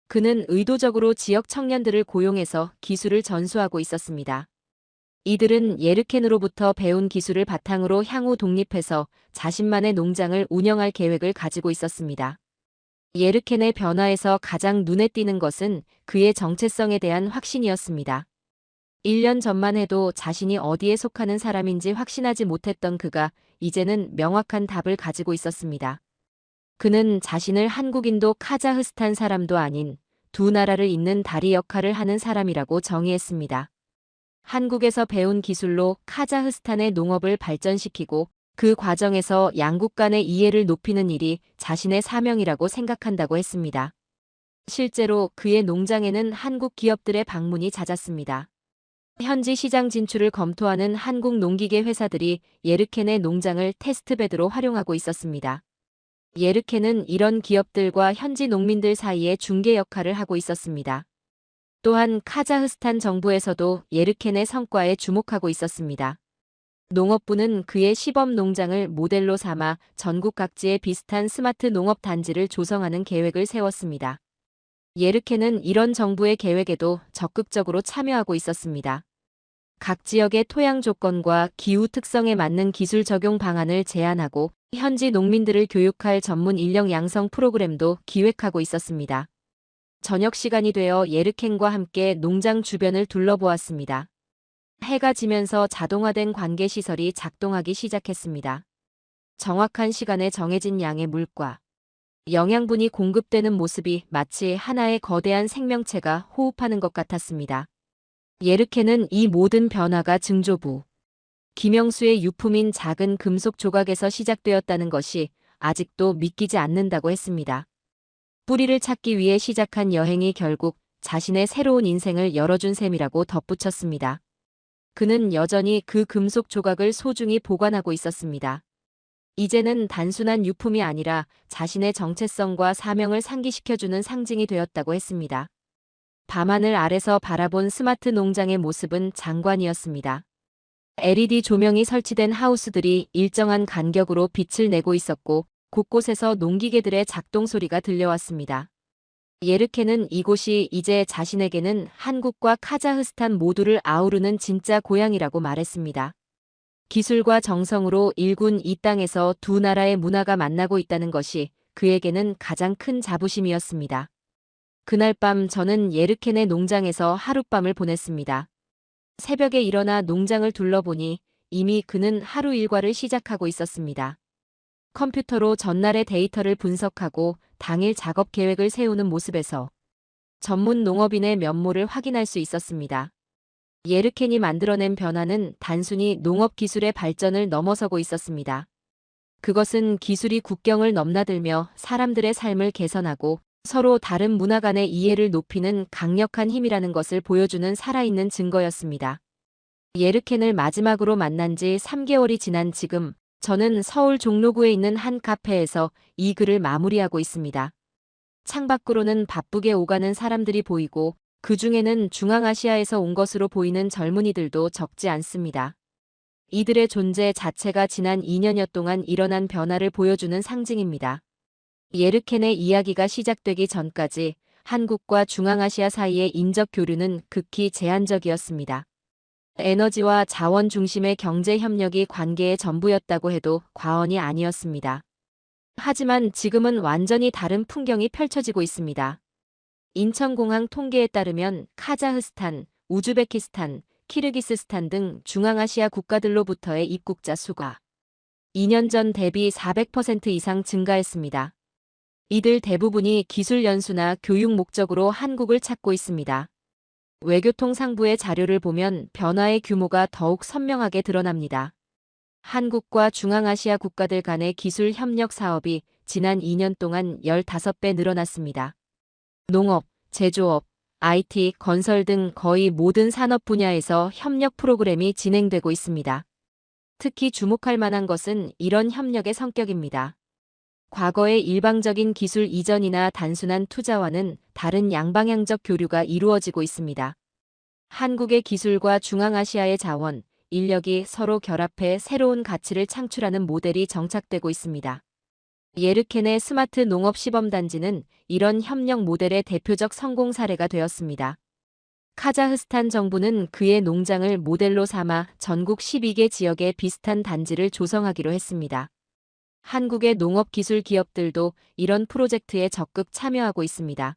그는 의도적으로 지역 청년들을 고용해서 기술을 전수하고 있었습니다. 이들은 예르켄으로부터 배운 기술을 바탕으로 향후 독립해서 자신만의 농장을 운영할 계획을 가지고 있었습니다. 예르켄의 변화에서 가장 눈에 띄는 것은 그의 정체성에 대한 확신이었습니다. 1년 전만 해도 자신이 어디에 속하는 사람인지 확신하지 못했던 그가 이제는 명확한 답을 가지고 있었습니다. 그는 자신을 한국인도 카자흐스탄 사람도 아닌 두 나라를 잇는 다리 역할을 하는 사람이라고 정의했습니다. 한국에서 배운 기술로 카자흐스탄의 농업을 발전시키고 그 과정에서 양국 간의 이해를 높이는 일이 자신의 사명이라고 생각한다고 했습니다. 실제로 그의 농장에는 한국 기업들의 방문이 잦았습니다. 현지 시장 진출을 검토하는 한국 농기계 회사들이 예르켄의 농장을 테스트베드로 활용하고 있었습니다. 예르켄은 이런 기업들과 현지 농민들 사이의 중개 역할을 하고 있었습니다. 또한 카자흐스탄 정부에서도 예르켄의 성과에 주목하고 있었습니다. 농업부는 그의 시범 농장을 모델로 삼아 전국 각지에 비슷한 스마트 농업 단지를 조성하는 계획을 세웠습니다. 예르켄은 이런 정부의 계획에도 적극적으로 참여하고 있었습니다. 각 지역의 토양 조건과 기후 특성에 맞는 기술 적용 방안을 제안하고 현지 농민들을 교육할 전문 인력 양성 프로그램도 기획하고 있었습니다. 저녁 시간이 되어 예르켄과 함께 농장 주변을 둘러보았습니다. 해가 지면서 자동화된 관계시설이 작동하기 시작했습니다. 정확한 시간에 정해진 양의 물과 영양분이 공급되는 모습이 마치 하나의 거대한 생명체가 호흡하는 것 같았습니다. 예르케는 이 모든 변화가 증조부 김영수의 유품인 작은 금속 조각에서 시작되었다는 것이 아직도 믿기지 않는다고 했습니다. 뿌리를 찾기 위해 시작한 여행이 결국 자신의 새로운 인생을 열어준 셈이라고 덧붙였습니다. 그는 여전히 그 금속 조각을 소중히 보관하고 있었습니다. 이제는 단순한 유품이 아니라 자신의 정체성과 사명을 상기시켜주는 상징이 되었다고 했습니다. 밤하늘 아래서 바라본 스마트 농장의 모습은 장관이었습니다. LED 조명이 설치된 하우스들이 일정한 간격으로 빛을 내고 있었고 곳곳에서 농기계들의 작동 소리가 들려왔습니다. 예르케는 이곳이 이제 자신에게는 한국과 카자흐스탄 모두를 아우르는 진짜 고향이라고 말했습니다. 기술과 정성으로 일군 이 땅에서 두 나라의 문화가 만나고 있다는 것이 그에게는 가장 큰 자부심이었습니다. 그날 밤 저는 예르켄의 농장에서 하룻밤을 보냈습니다. 새벽에 일어나 농장을 둘러보니 이미 그는 하루 일과를 시작하고 있었습니다. 컴퓨터로 전날의 데이터를 분석하고 당일 작업 계획을 세우는 모습에서 전문 농업인의 면모를 확인할 수 있었습니다. 예르켄이 만들어낸 변화는 단순히 농업 기술의 발전을 넘어서고 있었습니다. 그것은 기술이 국경을 넘나들며 사람들의 삶을 개선하고 서로 다른 문화 간의 이해를 높이는 강력한 힘이라는 것을 보여주는 살아있는 증거였습니다. 예르켄을 마지막으로 만난 지 3개월이 지난 지금 저는 서울 종로구에 있는 한 카페에서 이 글을 마무리하고 있습니다. 창밖으로는 바쁘게 오가는 사람들이 보이고 그 중에는 중앙아시아에서 온 것으로 보이는 젊은이들도 적지 않습니다. 이들의 존재 자체가 지난 2년여 동안 일어난 변화를 보여주는 상징입니다. 예르켄의 이야기가 시작되기 전까지 한국과 중앙아시아 사이의 인적 교류는 극히 제한적이었습니다. 에너지와 자원 중심의 경제 협력이 관계의 전부였다고 해도 과언이 아니었습니다. 하지만 지금은 완전히 다른 풍경이 펼쳐지고 있습니다. 인천공항 통계에 따르면 카자흐스탄, 우즈베키스탄, 키르기스스탄 등 중앙아시아 국가들로부터의 입국자 수가 2년 전 대비 400% 이상 증가했습니다. 이들 대부분이 기술 연수나 교육 목적으로 한국을 찾고 있습니다. 외교통 상부의 자료를 보면 변화의 규모가 더욱 선명하게 드러납니다. 한국과 중앙아시아 국가들 간의 기술 협력 사업이 지난 2년 동안 15배 늘어났습니다. 농업, 제조업, IT, 건설 등 거의 모든 산업 분야에서 협력 프로그램이 진행되고 있습니다. 특히 주목할 만한 것은 이런 협력의 성격입니다. 과거의 일방적인 기술 이전이나 단순한 투자와는 다른 양방향적 교류가 이루어지고 있습니다. 한국의 기술과 중앙아시아의 자원, 인력이 서로 결합해 새로운 가치를 창출하는 모델이 정착되고 있습니다. 예르켄의 스마트 농업 시범단지는 이런 협력 모델의 대표적 성공 사례가 되었습니다. 카자흐스탄 정부는 그의 농장을 모델로 삼아 전국 12개 지역에 비슷한 단지를 조성하기로 했습니다. 한국의 농업 기술 기업들도 이런 프로젝트에 적극 참여하고 있습니다.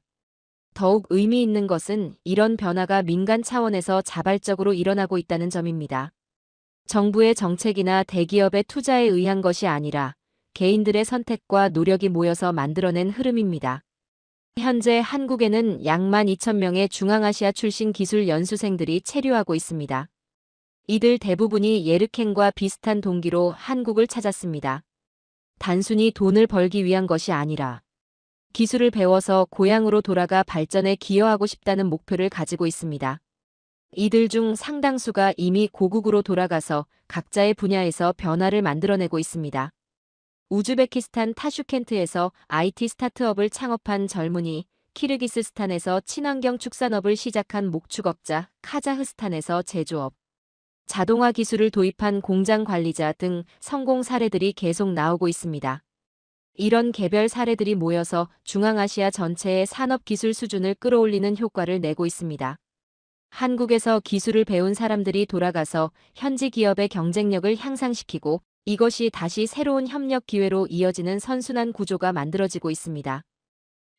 더욱 의미 있는 것은 이런 변화가 민간 차원에서 자발적으로 일어나고 있다는 점입니다. 정부의 정책이나 대기업의 투자에 의한 것이 아니라 개인들의 선택과 노력이 모여서 만들어낸 흐름입니다. 현재 한국에는 약 12,000명의 중앙아시아 출신 기술 연수생들이 체류하고 있습니다. 이들 대부분이 예르켄과 비슷한 동기로 한국을 찾았습니다. 단순히 돈을 벌기 위한 것이 아니라 기술을 배워서 고향으로 돌아가 발전에 기여하고 싶다는 목표를 가지고 있습니다. 이들 중 상당수가 이미 고국으로 돌아가서 각자의 분야에서 변화를 만들어내고 있습니다. 우즈베키스탄 타슈켄트에서 IT 스타트업을 창업한 젊은이, 키르기스스탄에서 친환경 축산업을 시작한 목축업자, 카자흐스탄에서 제조업, 자동화 기술을 도입한 공장 관리자 등 성공 사례들이 계속 나오고 있습니다. 이런 개별 사례들이 모여서 중앙아시아 전체의 산업 기술 수준을 끌어올리는 효과를 내고 있습니다. 한국에서 기술을 배운 사람들이 돌아가서 현지 기업의 경쟁력을 향상시키고 이것이 다시 새로운 협력 기회로 이어지는 선순환 구조가 만들어지고 있습니다.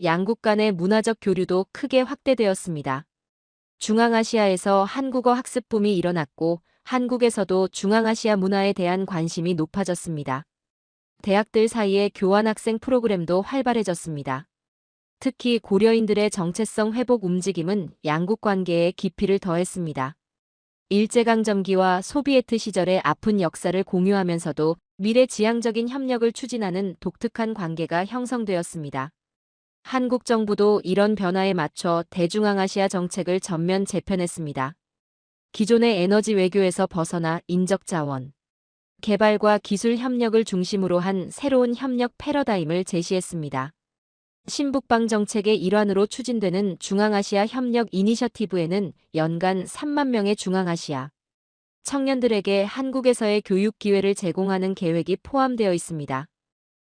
양국 간의 문화적 교류도 크게 확대되었습니다. 중앙아시아에서 한국어 학습 붐이 일어났고 한국에서도 중앙아시아 문화에 대한 관심이 높아졌습니다. 대학들 사이의 교환학생 프로그램도 활발해졌습니다. 특히 고려인들의 정체성 회복 움직임은 양국 관계에 깊이를 더했습니다. 일제강점기와 소비에트 시절의 아픈 역사를 공유하면서도 미래지향적인 협력을 추진하는 독특한 관계가 형성되었습니다. 한국 정부도 이런 변화에 맞춰 대중앙아시아 정책을 전면 재편했습니다. 기존의 에너지 외교에서 벗어나 인적자원, 개발과 기술 협력을 중심으로 한 새로운 협력 패러다임을 제시했습니다. 신북방 정책의 일환으로 추진되는 중앙아시아 협력 이니셔티브에는 연간 3만 명의 중앙아시아 청년들에게 한국에서의 교육 기회를 제공하는 계획이 포함되어 있습니다.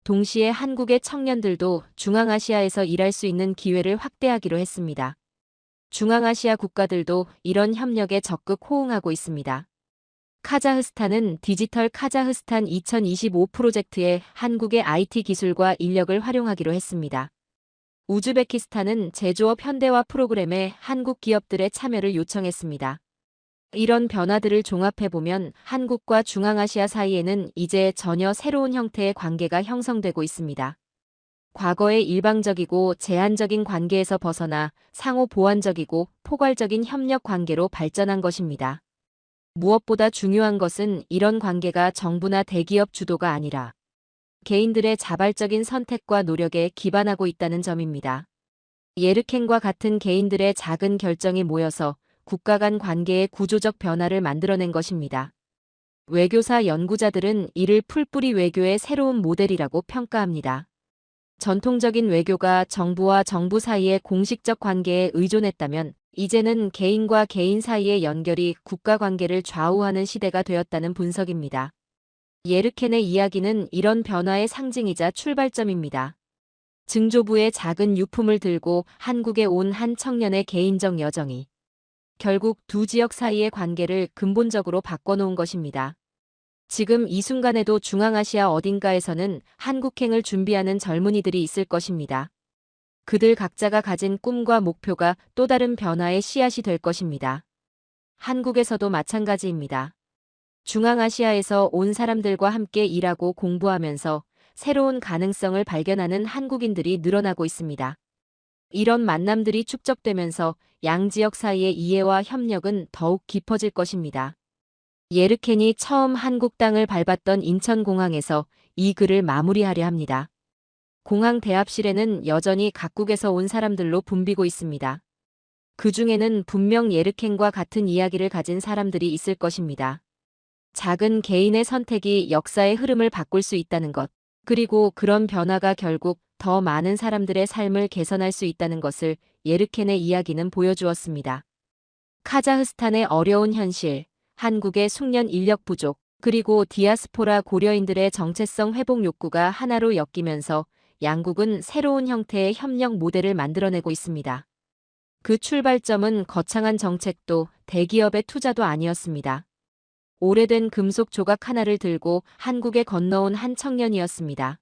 동시에 한국의 청년들도 중앙아시아에서 일할 수 있는 기회를 확대하기로 했습니다. 중앙아시아 국가들도 이런 협력에 적극 호응하고 있습니다. 카자흐스탄은 디지털 카자흐스탄 2025 프로젝트에 한국의 IT 기술과 인력을 활용하기로 했습니다. 우즈베키스탄은 제조업 현대화 프로그램에 한국 기업들의 참여를 요청했습니다. 이런 변화들을 종합해보면 한국과 중앙아시아 사이에는 이제 전혀 새로운 형태의 관계가 형성되고 있습니다. 과거의 일방적이고 제한적인 관계에서 벗어나 상호 보완적이고 포괄적인 협력 관계로 발전한 것입니다. 무엇보다 중요한 것은 이런 관계가 정부나 대기업 주도가 아니라 개인들의 자발적인 선택과 노력에 기반하고 있다는 점입니다. 예르켄과 같은 개인들의 작은 결정이 모여서 국가 간 관계의 구조적 변화를 만들어낸 것입니다. 외교사 연구자들은 이를 풀뿌리 외교의 새로운 모델이라고 평가합니다. 전통적인 외교가 정부와 정부 사이의 공식적 관계에 의존했다면 이제는 개인과 개인 사이의 연결이 국가 관계를 좌우하는 시대가 되었다는 분석입니다. 예르켄의 이야기는 이런 변화의 상징이자 출발점입니다. 증조부의 작은 유품을 들고 한국에 온 한 청년의 개인적 여정이 결국 두 지역 사이의 관계를 근본적으로 바꿔놓은 것입니다. 지금 이 순간에도 중앙아시아 어딘가에서는 한국행을 준비하는 젊은이들이 있을 것입니다. 그들 각자가 가진 꿈과 목표가 또 다른 변화의 씨앗이 될 것입니다. 한국에서도 마찬가지입니다. 중앙아시아에서 온 사람들과 함께 일하고 공부하면서 새로운 가능성을 발견하는 한국인들이 늘어나고 있습니다. 이런 만남들이 축적되면서 양 지역 사이의 이해와 협력은 더욱 깊어질 것입니다. 예르켄이 처음 한국 땅을 밟았던 인천공항에서 이 글을 마무리하려 합니다. 공항 대합실에는 여전히 각국에서 온 사람들로 붐비고 있습니다. 그 중에는 분명 예르켄과 같은 이야기를 가진 사람들이 있을 것입니다. 작은 개인의 선택이 역사의 흐름을 바꿀 수 있다는 것, 그리고 그런 변화가 결국 더 많은 사람들의 삶을 개선할 수 있다는 것을 예르켄의 이야기는 보여주었습니다. 카자흐스탄의 어려운 현실, 한국의 숙련 인력 부족, 그리고 디아스포라 고려인들의 정체성 회복 욕구가 하나로 엮이면서 양국은 새로운 형태의 협력 모델을 만들어내고 있습니다. 그 출발점은 거창한 정책도 대기업의 투자도 아니었습니다. 오래된 금속 조각 하나를 들고 한국에 건너온 한 청년이었습니다.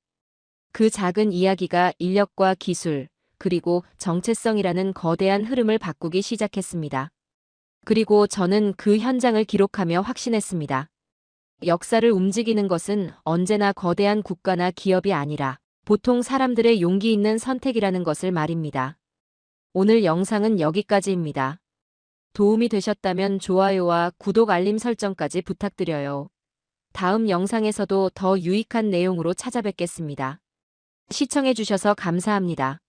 그 작은 이야기가 인력과 기술, 그리고 정체성이라는 거대한 흐름을 바꾸기 시작했습니다. 그리고 저는 그 현장을 기록하며 확신했습니다. 역사를 움직이는 것은 언제나 거대한 국가나 기업이 아니라 보통 사람들의 용기 있는 선택이라는 것을 말입니다. 오늘 영상은 여기까지입니다. 도움이 되셨다면 좋아요와 구독 알림 설정까지 부탁드려요. 다음 영상에서도 더 유익한 내용으로 찾아뵙겠습니다. 시청해주셔서 감사합니다.